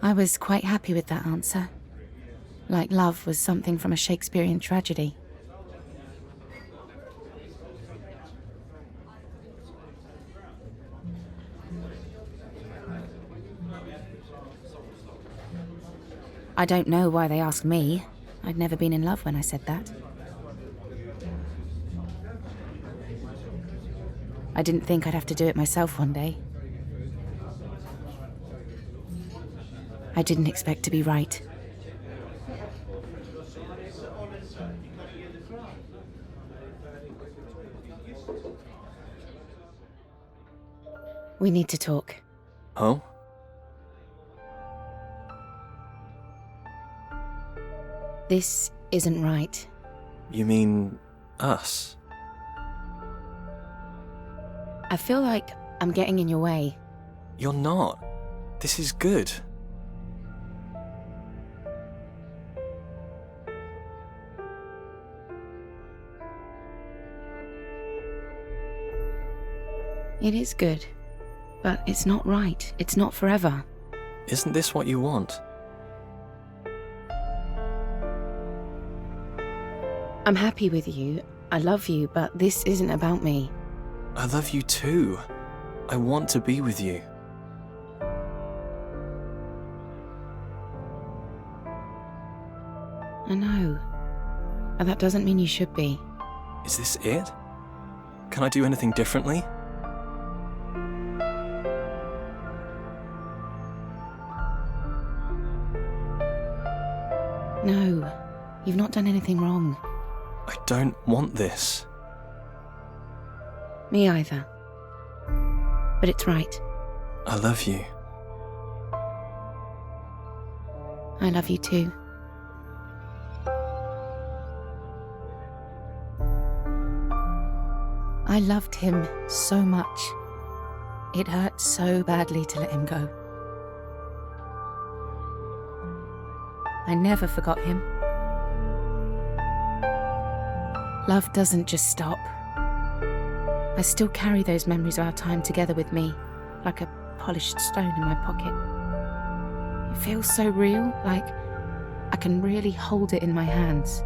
I was quite happy with that answer. Like love was something from a Shakespearean tragedy. I don't know why they asked me. I'd never been in love when I said that. I didn't think I'd have to do it myself one day. I didn't expect to be right. We need to talk. Oh? This isn't right. You mean us? I feel like I'm getting in your way. You're not. This is good. It is good, but it's not right. It's not forever. Isn't this what you want? I'm happy with you. I love you, but this isn't about me. I love you too. I want to be with you. I know. But that doesn't mean you should be. Is this it? Can I do anything differently? No, you've not done anything wrong. I don't want this. Me either. But it's right. I love you. I love you too. I loved him so much. It hurt so badly to let him go. I never forgot him. Love doesn't just stop. I still carry those memories of our time together with me, like a polished stone in my pocket. It feels so real, like I can really hold it in my hands.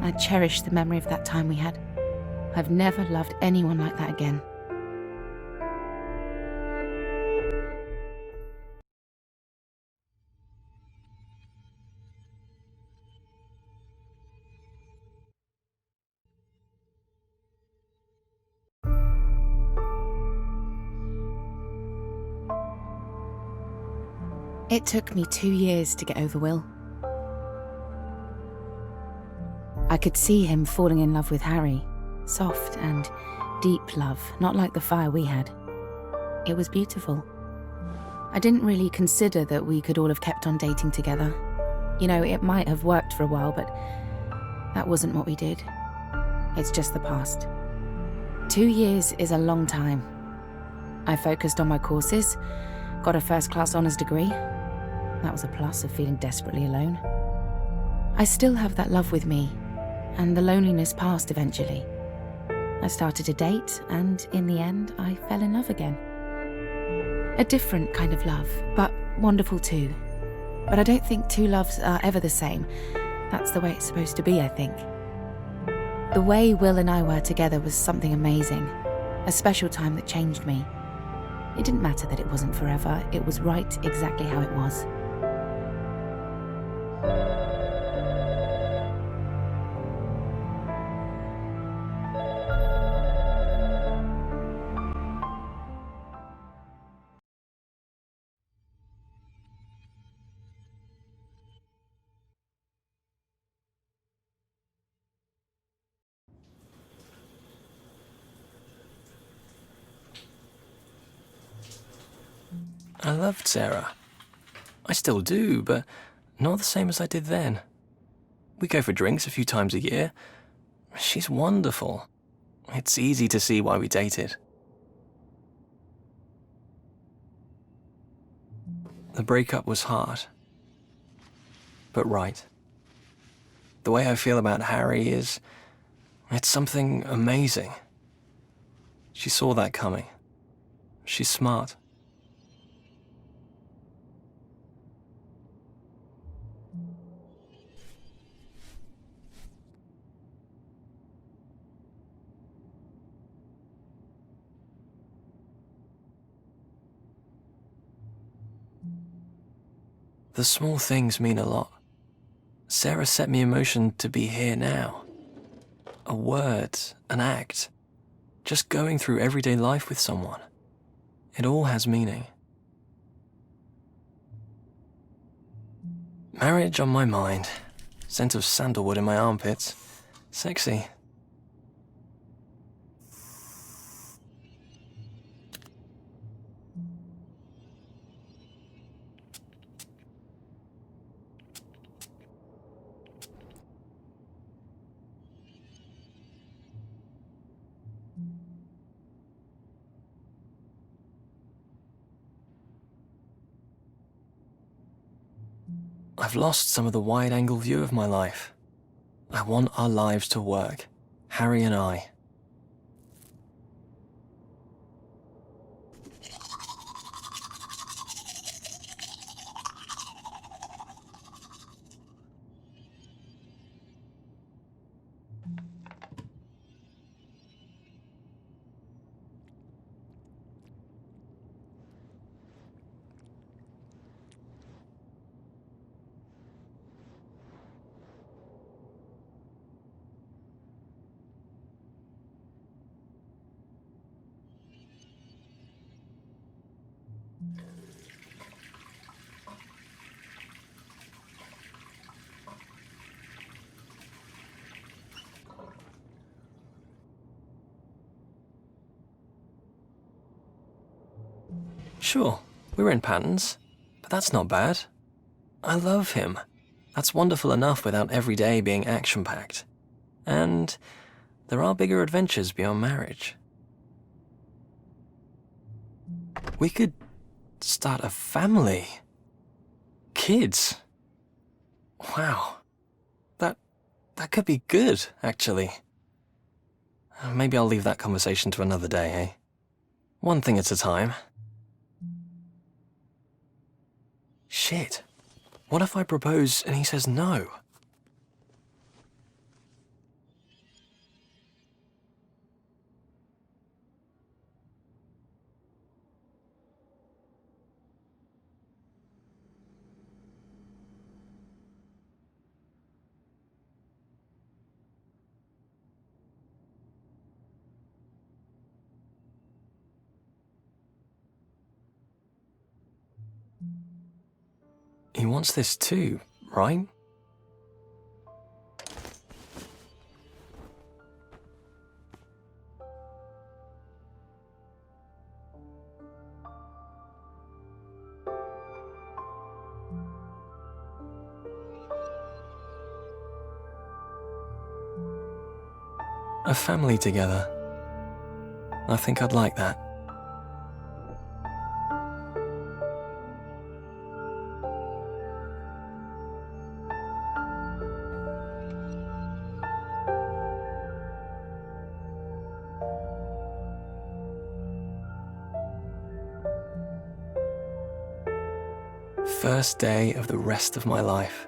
I cherish the memory of that time we had. I've never loved anyone like that again. It took me 2 years to get over Will. I could see him falling in love with Harry. Soft and deep love, not like the fire we had. It was beautiful. I didn't really consider that we could all have kept on dating together. You know, it might have worked for a while, but that wasn't what we did. It's just the past. 2 years is a long time. I focused on my courses, got a first-class honours degree. That was a plus of feeling desperately alone. I still have that love with me, and the loneliness passed eventually. I started to date, and in the end, I fell in love again. A different kind of love, but wonderful too. But I don't think two loves are ever the same. That's the way it's supposed to be, I think. The way Will and I were together was something amazing, a special time that changed me. It didn't matter that it wasn't forever, it was right exactly how it was. I loved Sarah. I still do, but Not the same as I did then. We go for drinks a few times a year. She's wonderful. It's easy to see why we dated. The breakup was hard, but right. The way I feel about Harry is, it's something amazing. She saw that coming. She's smart. The small things mean a lot. Sarah set me in motion to be here now. A word, an act, just going through everyday life with someone. It all has meaning. Marriage on my mind, scent of sandalwood in my armpits. Sexy. I've lost some of the wide-angle view of my life. I want our lives to work, Harry and I. Sure, we're in patterns, but that's not bad. I love him. That's wonderful enough without every day being action-packed. And there are bigger adventures beyond marriage. We could start a family. Kids. Wow. That could be good, actually. Maybe I'll leave that conversation to another day, eh? One thing at a time. Shit. What if I propose and he says no? He wants this too, right? A family together. I think I'd like that. First day of the rest of my life.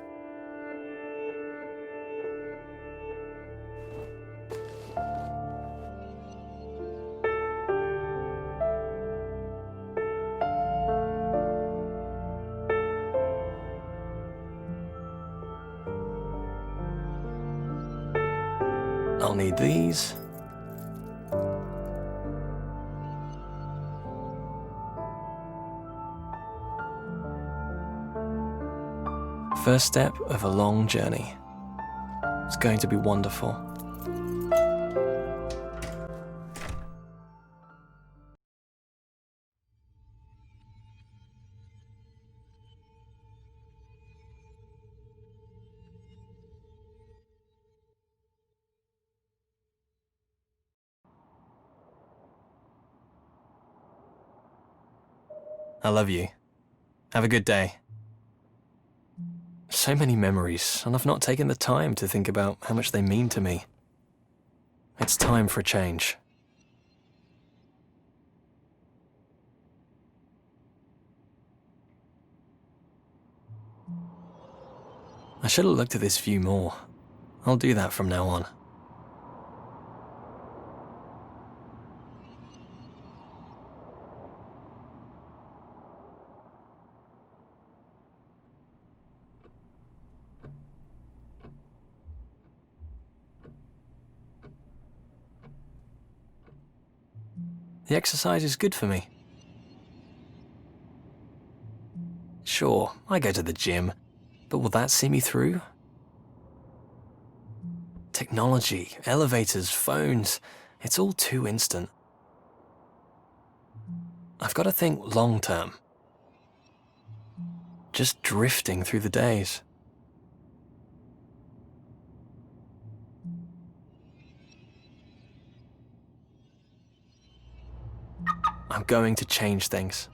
I'll need these. First step of a long journey. It's going to be wonderful. I love you. Have a good day. So many memories, and I've not taken the time to think about how much they mean to me. It's time for a change. I should have looked at this view more. I'll do that from now on. The exercise is good for me. Sure, I go to the gym, but will that see me through? Technology, elevators, phones, it's all too instant. I've got to think long term. Just drifting through the days. I'm going to change things.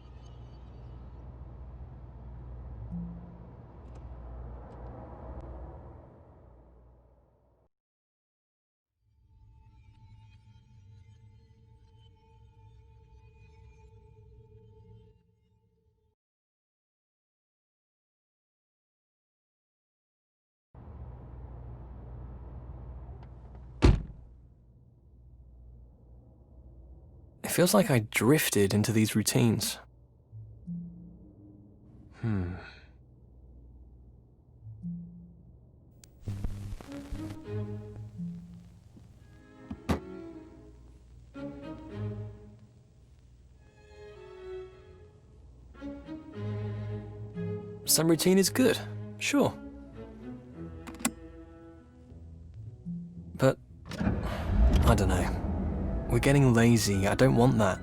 It feels like I drifted into these routines. Some routine is good, sure. But, I don't know. We're getting lazy, I don't want that.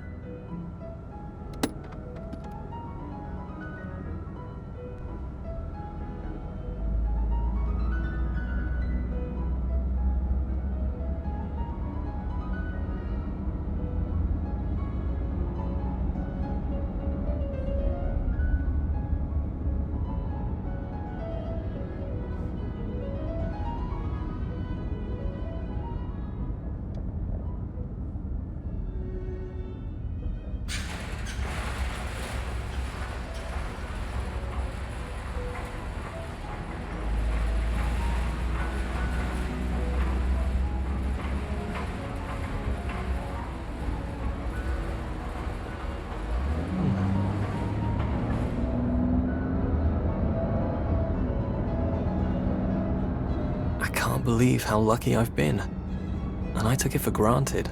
I can't believe how lucky I've been, and I took it for granted.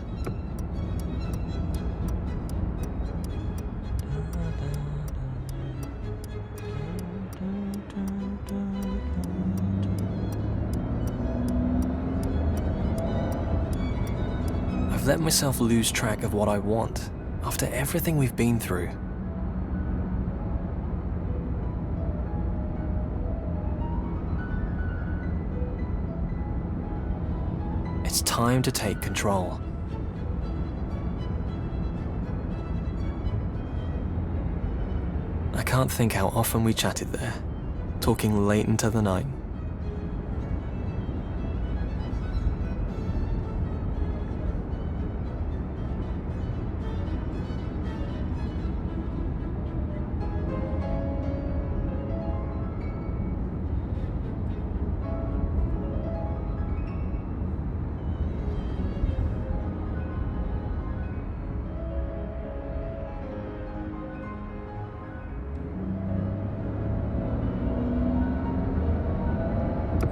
I've let myself lose track of what I want after everything we've been through. It's time to take control. I can't think how often we chatted there, talking late into the night.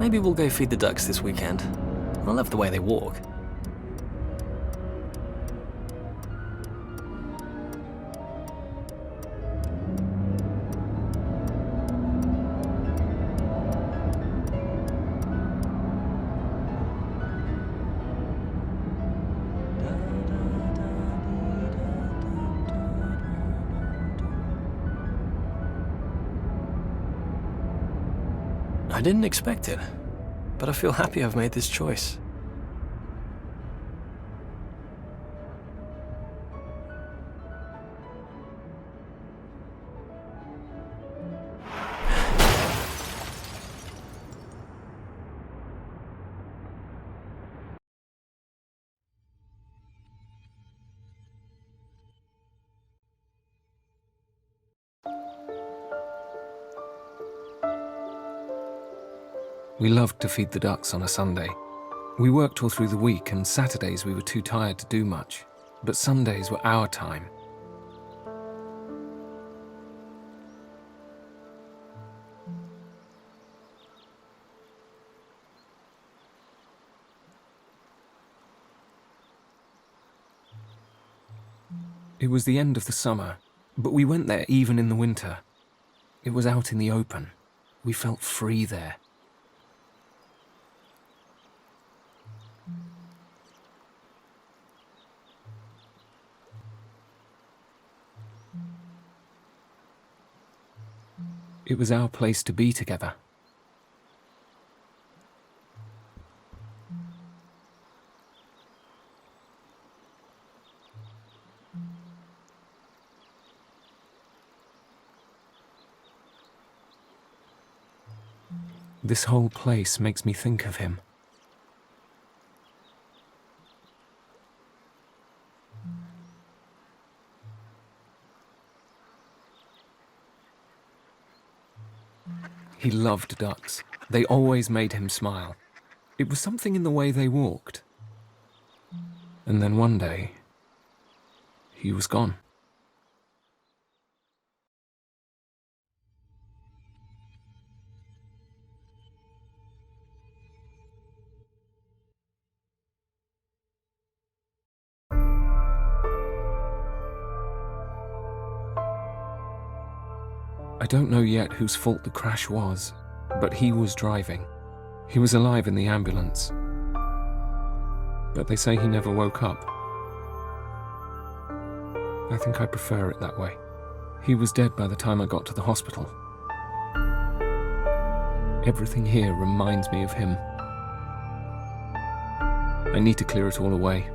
Maybe we'll go feed the ducks this weekend. I love the way they walk. I didn't expect it, but I feel happy I've made this choice. We loved to feed the ducks on a Sunday. We worked all through the week, and Saturdays we were too tired to do much, but Sundays were our time. It was the end of the summer, but we went there even in the winter. It was out in the open. We felt free there. It was our place to be together. This whole place makes me think of him. He loved ducks. They always made him smile. It was something in the way they walked. And then one day, he was gone. I don't know yet whose fault the crash was, but he was driving. He was alive in the ambulance. But they say he never woke up. I think I prefer it that way. He was dead by the time I got to the hospital. Everything here reminds me of him. I need to clear it all away.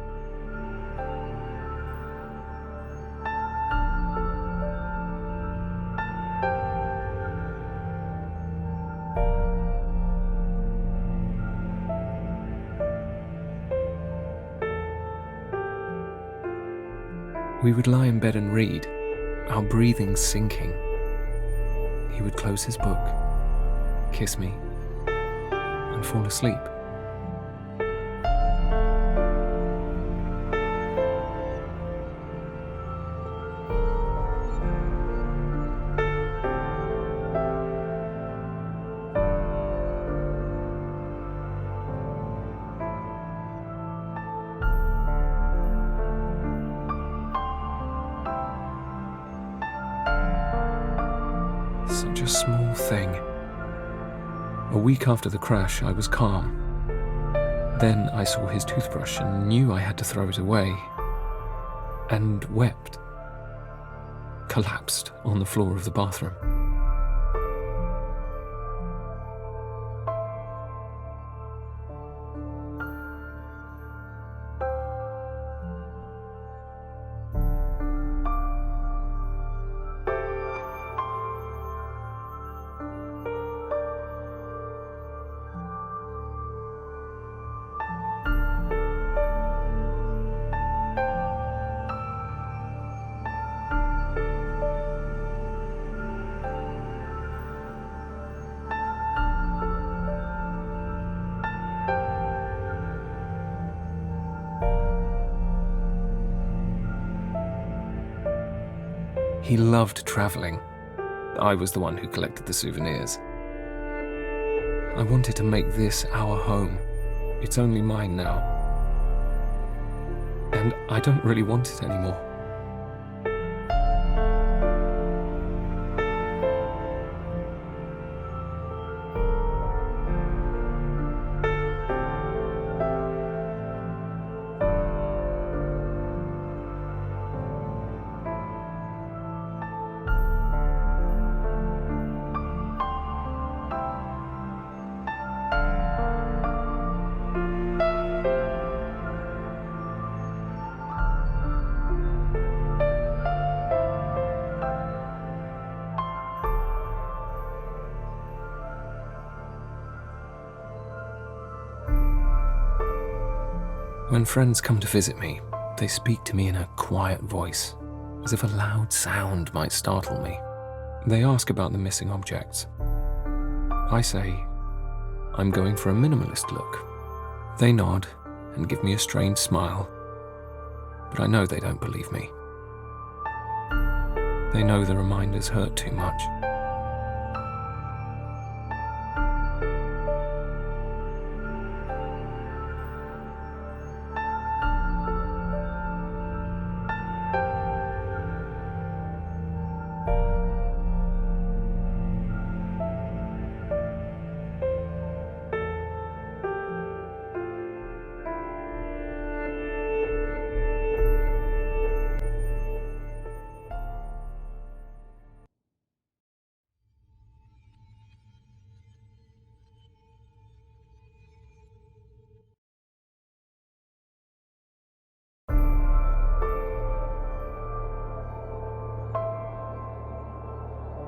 We would lie in bed and read, our breathing sinking. He would close his book, kiss me, and fall asleep. Such a small thing. A week after the crash, I was calm. Then I saw his toothbrush and knew I had to throw it away. And wept. Collapsed on the floor of the bathroom. He loved traveling. I was the one who collected the souvenirs. I wanted to make this our home. It's only mine now. And I don't really want it anymore. When friends come to visit me, they speak to me in a quiet voice, as if a loud sound might startle me. They ask about the missing objects. I say, I'm going for a minimalist look. They nod and give me a strange smile, but I know they don't believe me. They know the reminders hurt too much.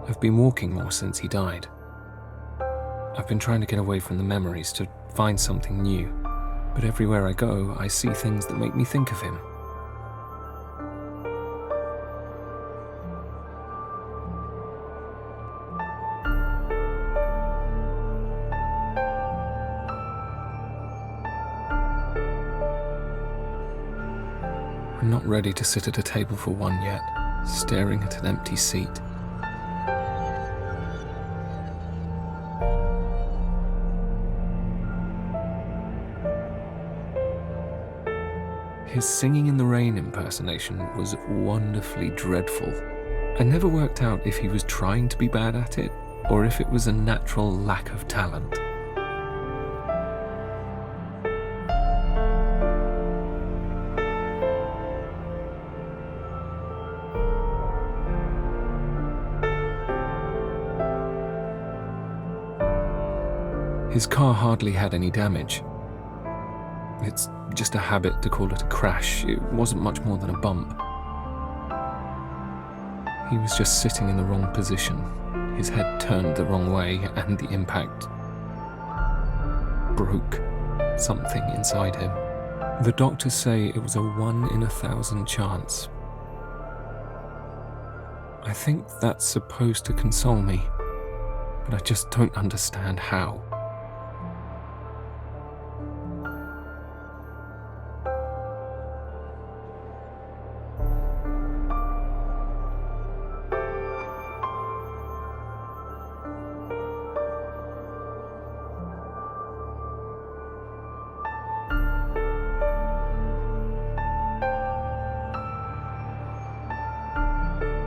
I've been walking more since he died. I've been trying to get away from the memories to find something new, but everywhere I go, I see things that make me think of him. I'm not ready to sit at a table for one yet, staring at an empty seat. His Singing in the Rain impersonation was wonderfully dreadful. I never worked out if he was trying to be bad at it, or if it was a natural lack of talent. His car hardly had any damage. It's just a habit to call it a crash. It wasn't much more than a bump. He was just sitting in the wrong position. His head turned the wrong way, and the impact broke something inside him. The doctors say it was a 1 in 1,000 chance. I think that's supposed to console me, but I just don't understand how.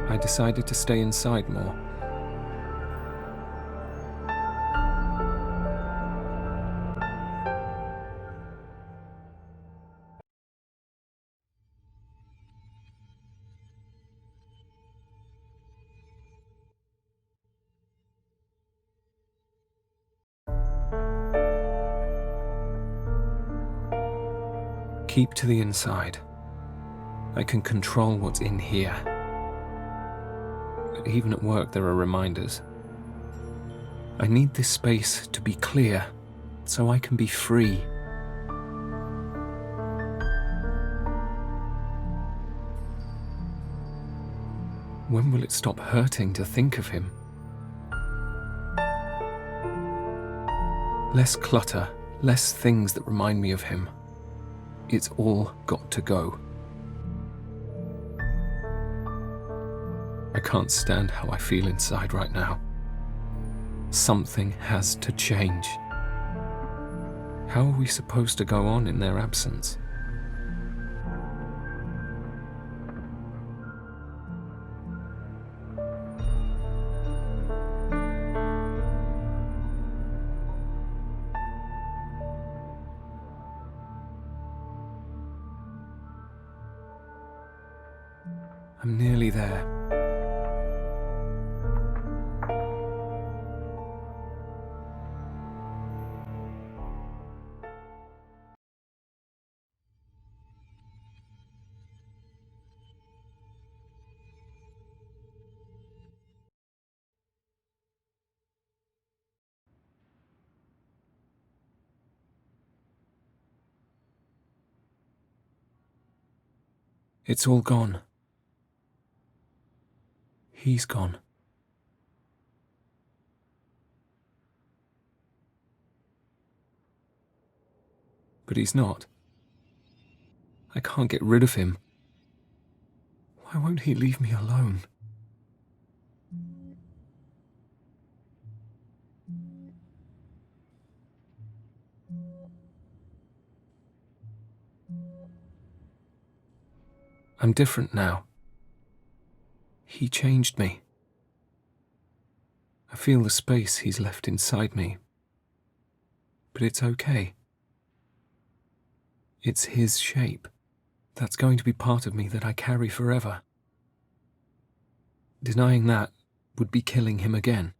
I decided to stay inside more. Keep to the inside. I can control what's in here. But even at work, there are reminders. I need this space to be clear, so I can be free. When will it stop hurting to think of him? Less clutter, less things that remind me of him. It's all got to go. I can't stand how I feel inside right now. Something has to change. How are we supposed to go on in their absence? I'm nearly there. It's all gone. He's gone. But he's not. I can't get rid of him. Why won't he leave me alone? I'm different now. He changed me. I feel the space he's left inside me. But it's okay. It's his shape. That's going to be part of me that I carry forever. Denying that would be killing him again.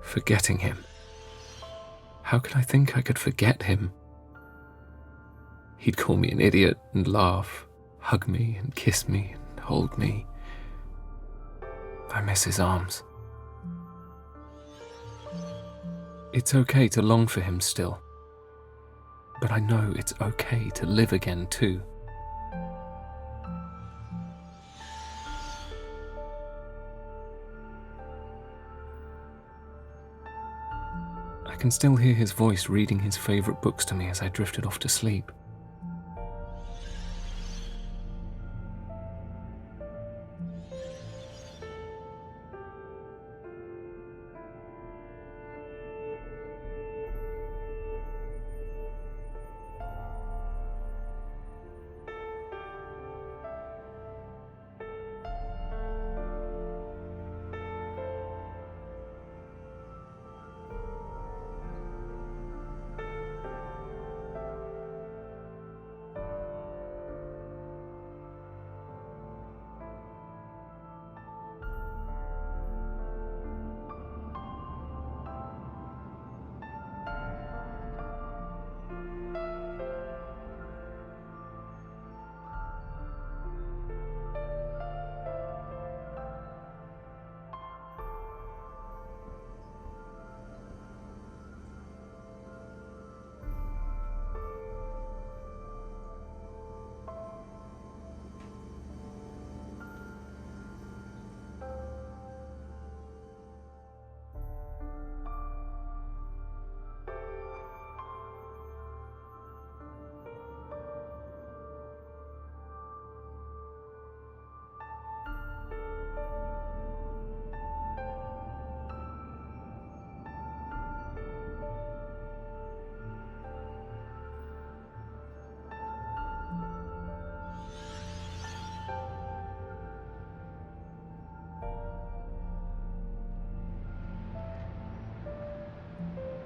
Forgetting him. How could I think I could forget him? He'd call me an idiot and laugh, hug me and kiss me and hold me. I miss his arms. It's okay to long for him still, but I know it's okay to live again too. I can still hear his voice reading his favourite books to me as I drifted off to sleep.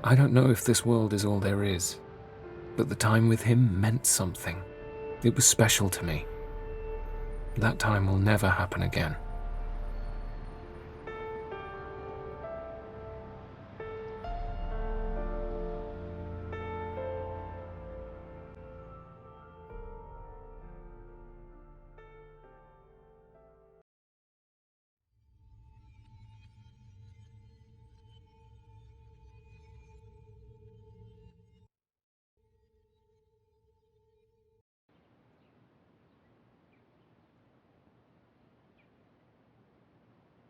I don't know if this world is all there is, but the time with him meant something. It was special to me. That time will never happen again.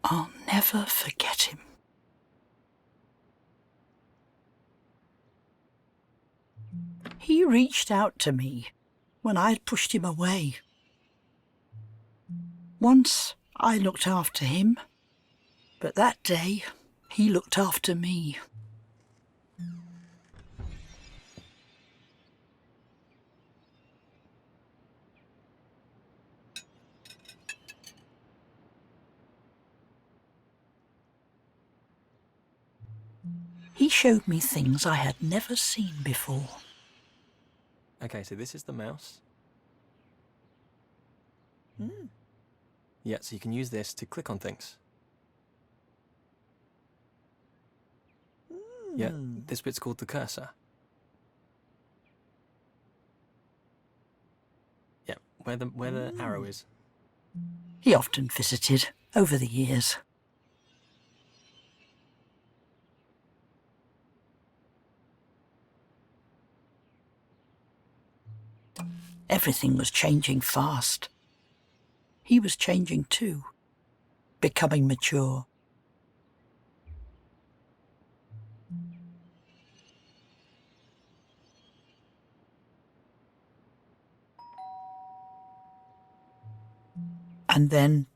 I'll never forget him. He reached out to me when I had pushed him away. Once I looked after him, but that day he looked after me. He showed me things I had never seen before. Okay, so this is the mouse. Yeah, so you can use this to click on things. Yeah, this bit's called the cursor. Yeah, where the arrow is. He often visited over the years. Everything was changing fast. He was changing too, becoming mature. And then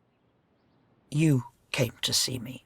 you came to see me.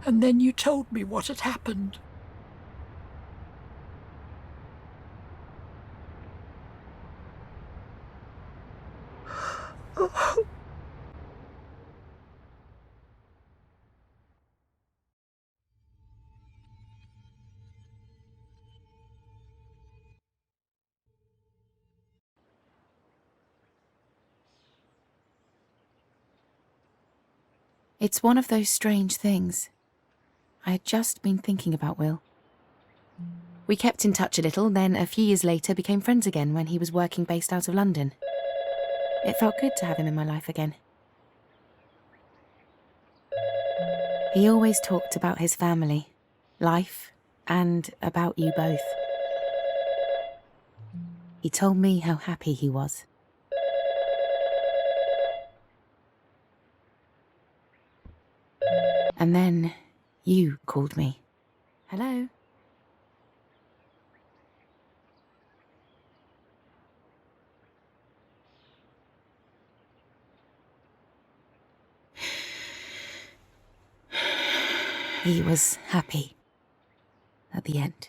And then you told me what had happened. It's one of those strange things. I had just been thinking about Will. We kept in touch a little, then a few years later became friends again when he was working based out of London. It felt good to have him in my life again. He always talked about his family, life, and about you both. He told me how happy he was. And then you called me. Hello? He was happy at the end.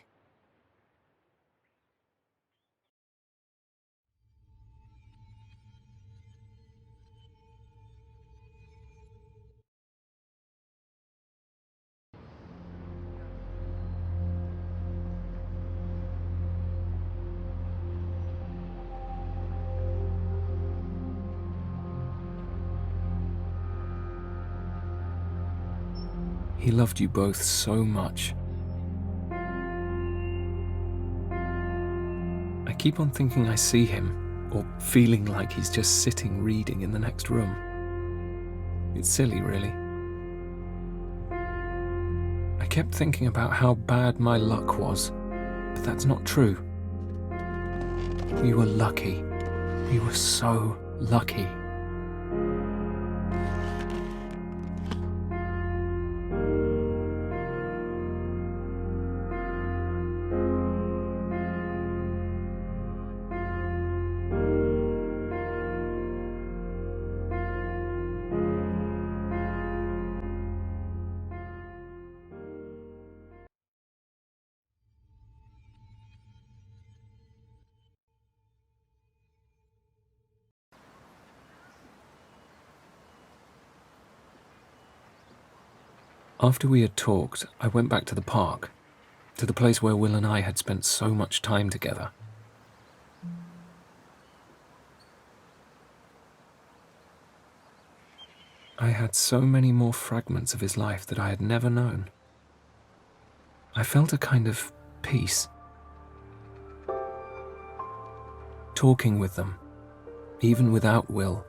He loved you both so much. I keep on thinking I see him, or feeling like he's just sitting reading in the next room. It's silly, really. I kept thinking about how bad my luck was, but that's not true. We were lucky. We were so lucky. After we had talked, I went back to the park, to the place where Will and I had spent so much time together. I had so many more fragments of his life that I had never known. I felt a kind of peace. Talking with them, even without Will,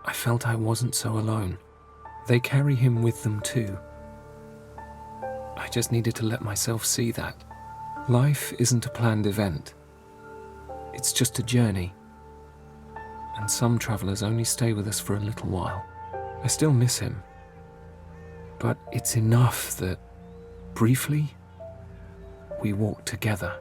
I felt I wasn't so alone. They carry him with them too. I just needed to let myself see that. Life isn't a planned event. It's just a journey. And some travelers only stay with us for a little while. I still miss him. But it's enough that, briefly, we walk together.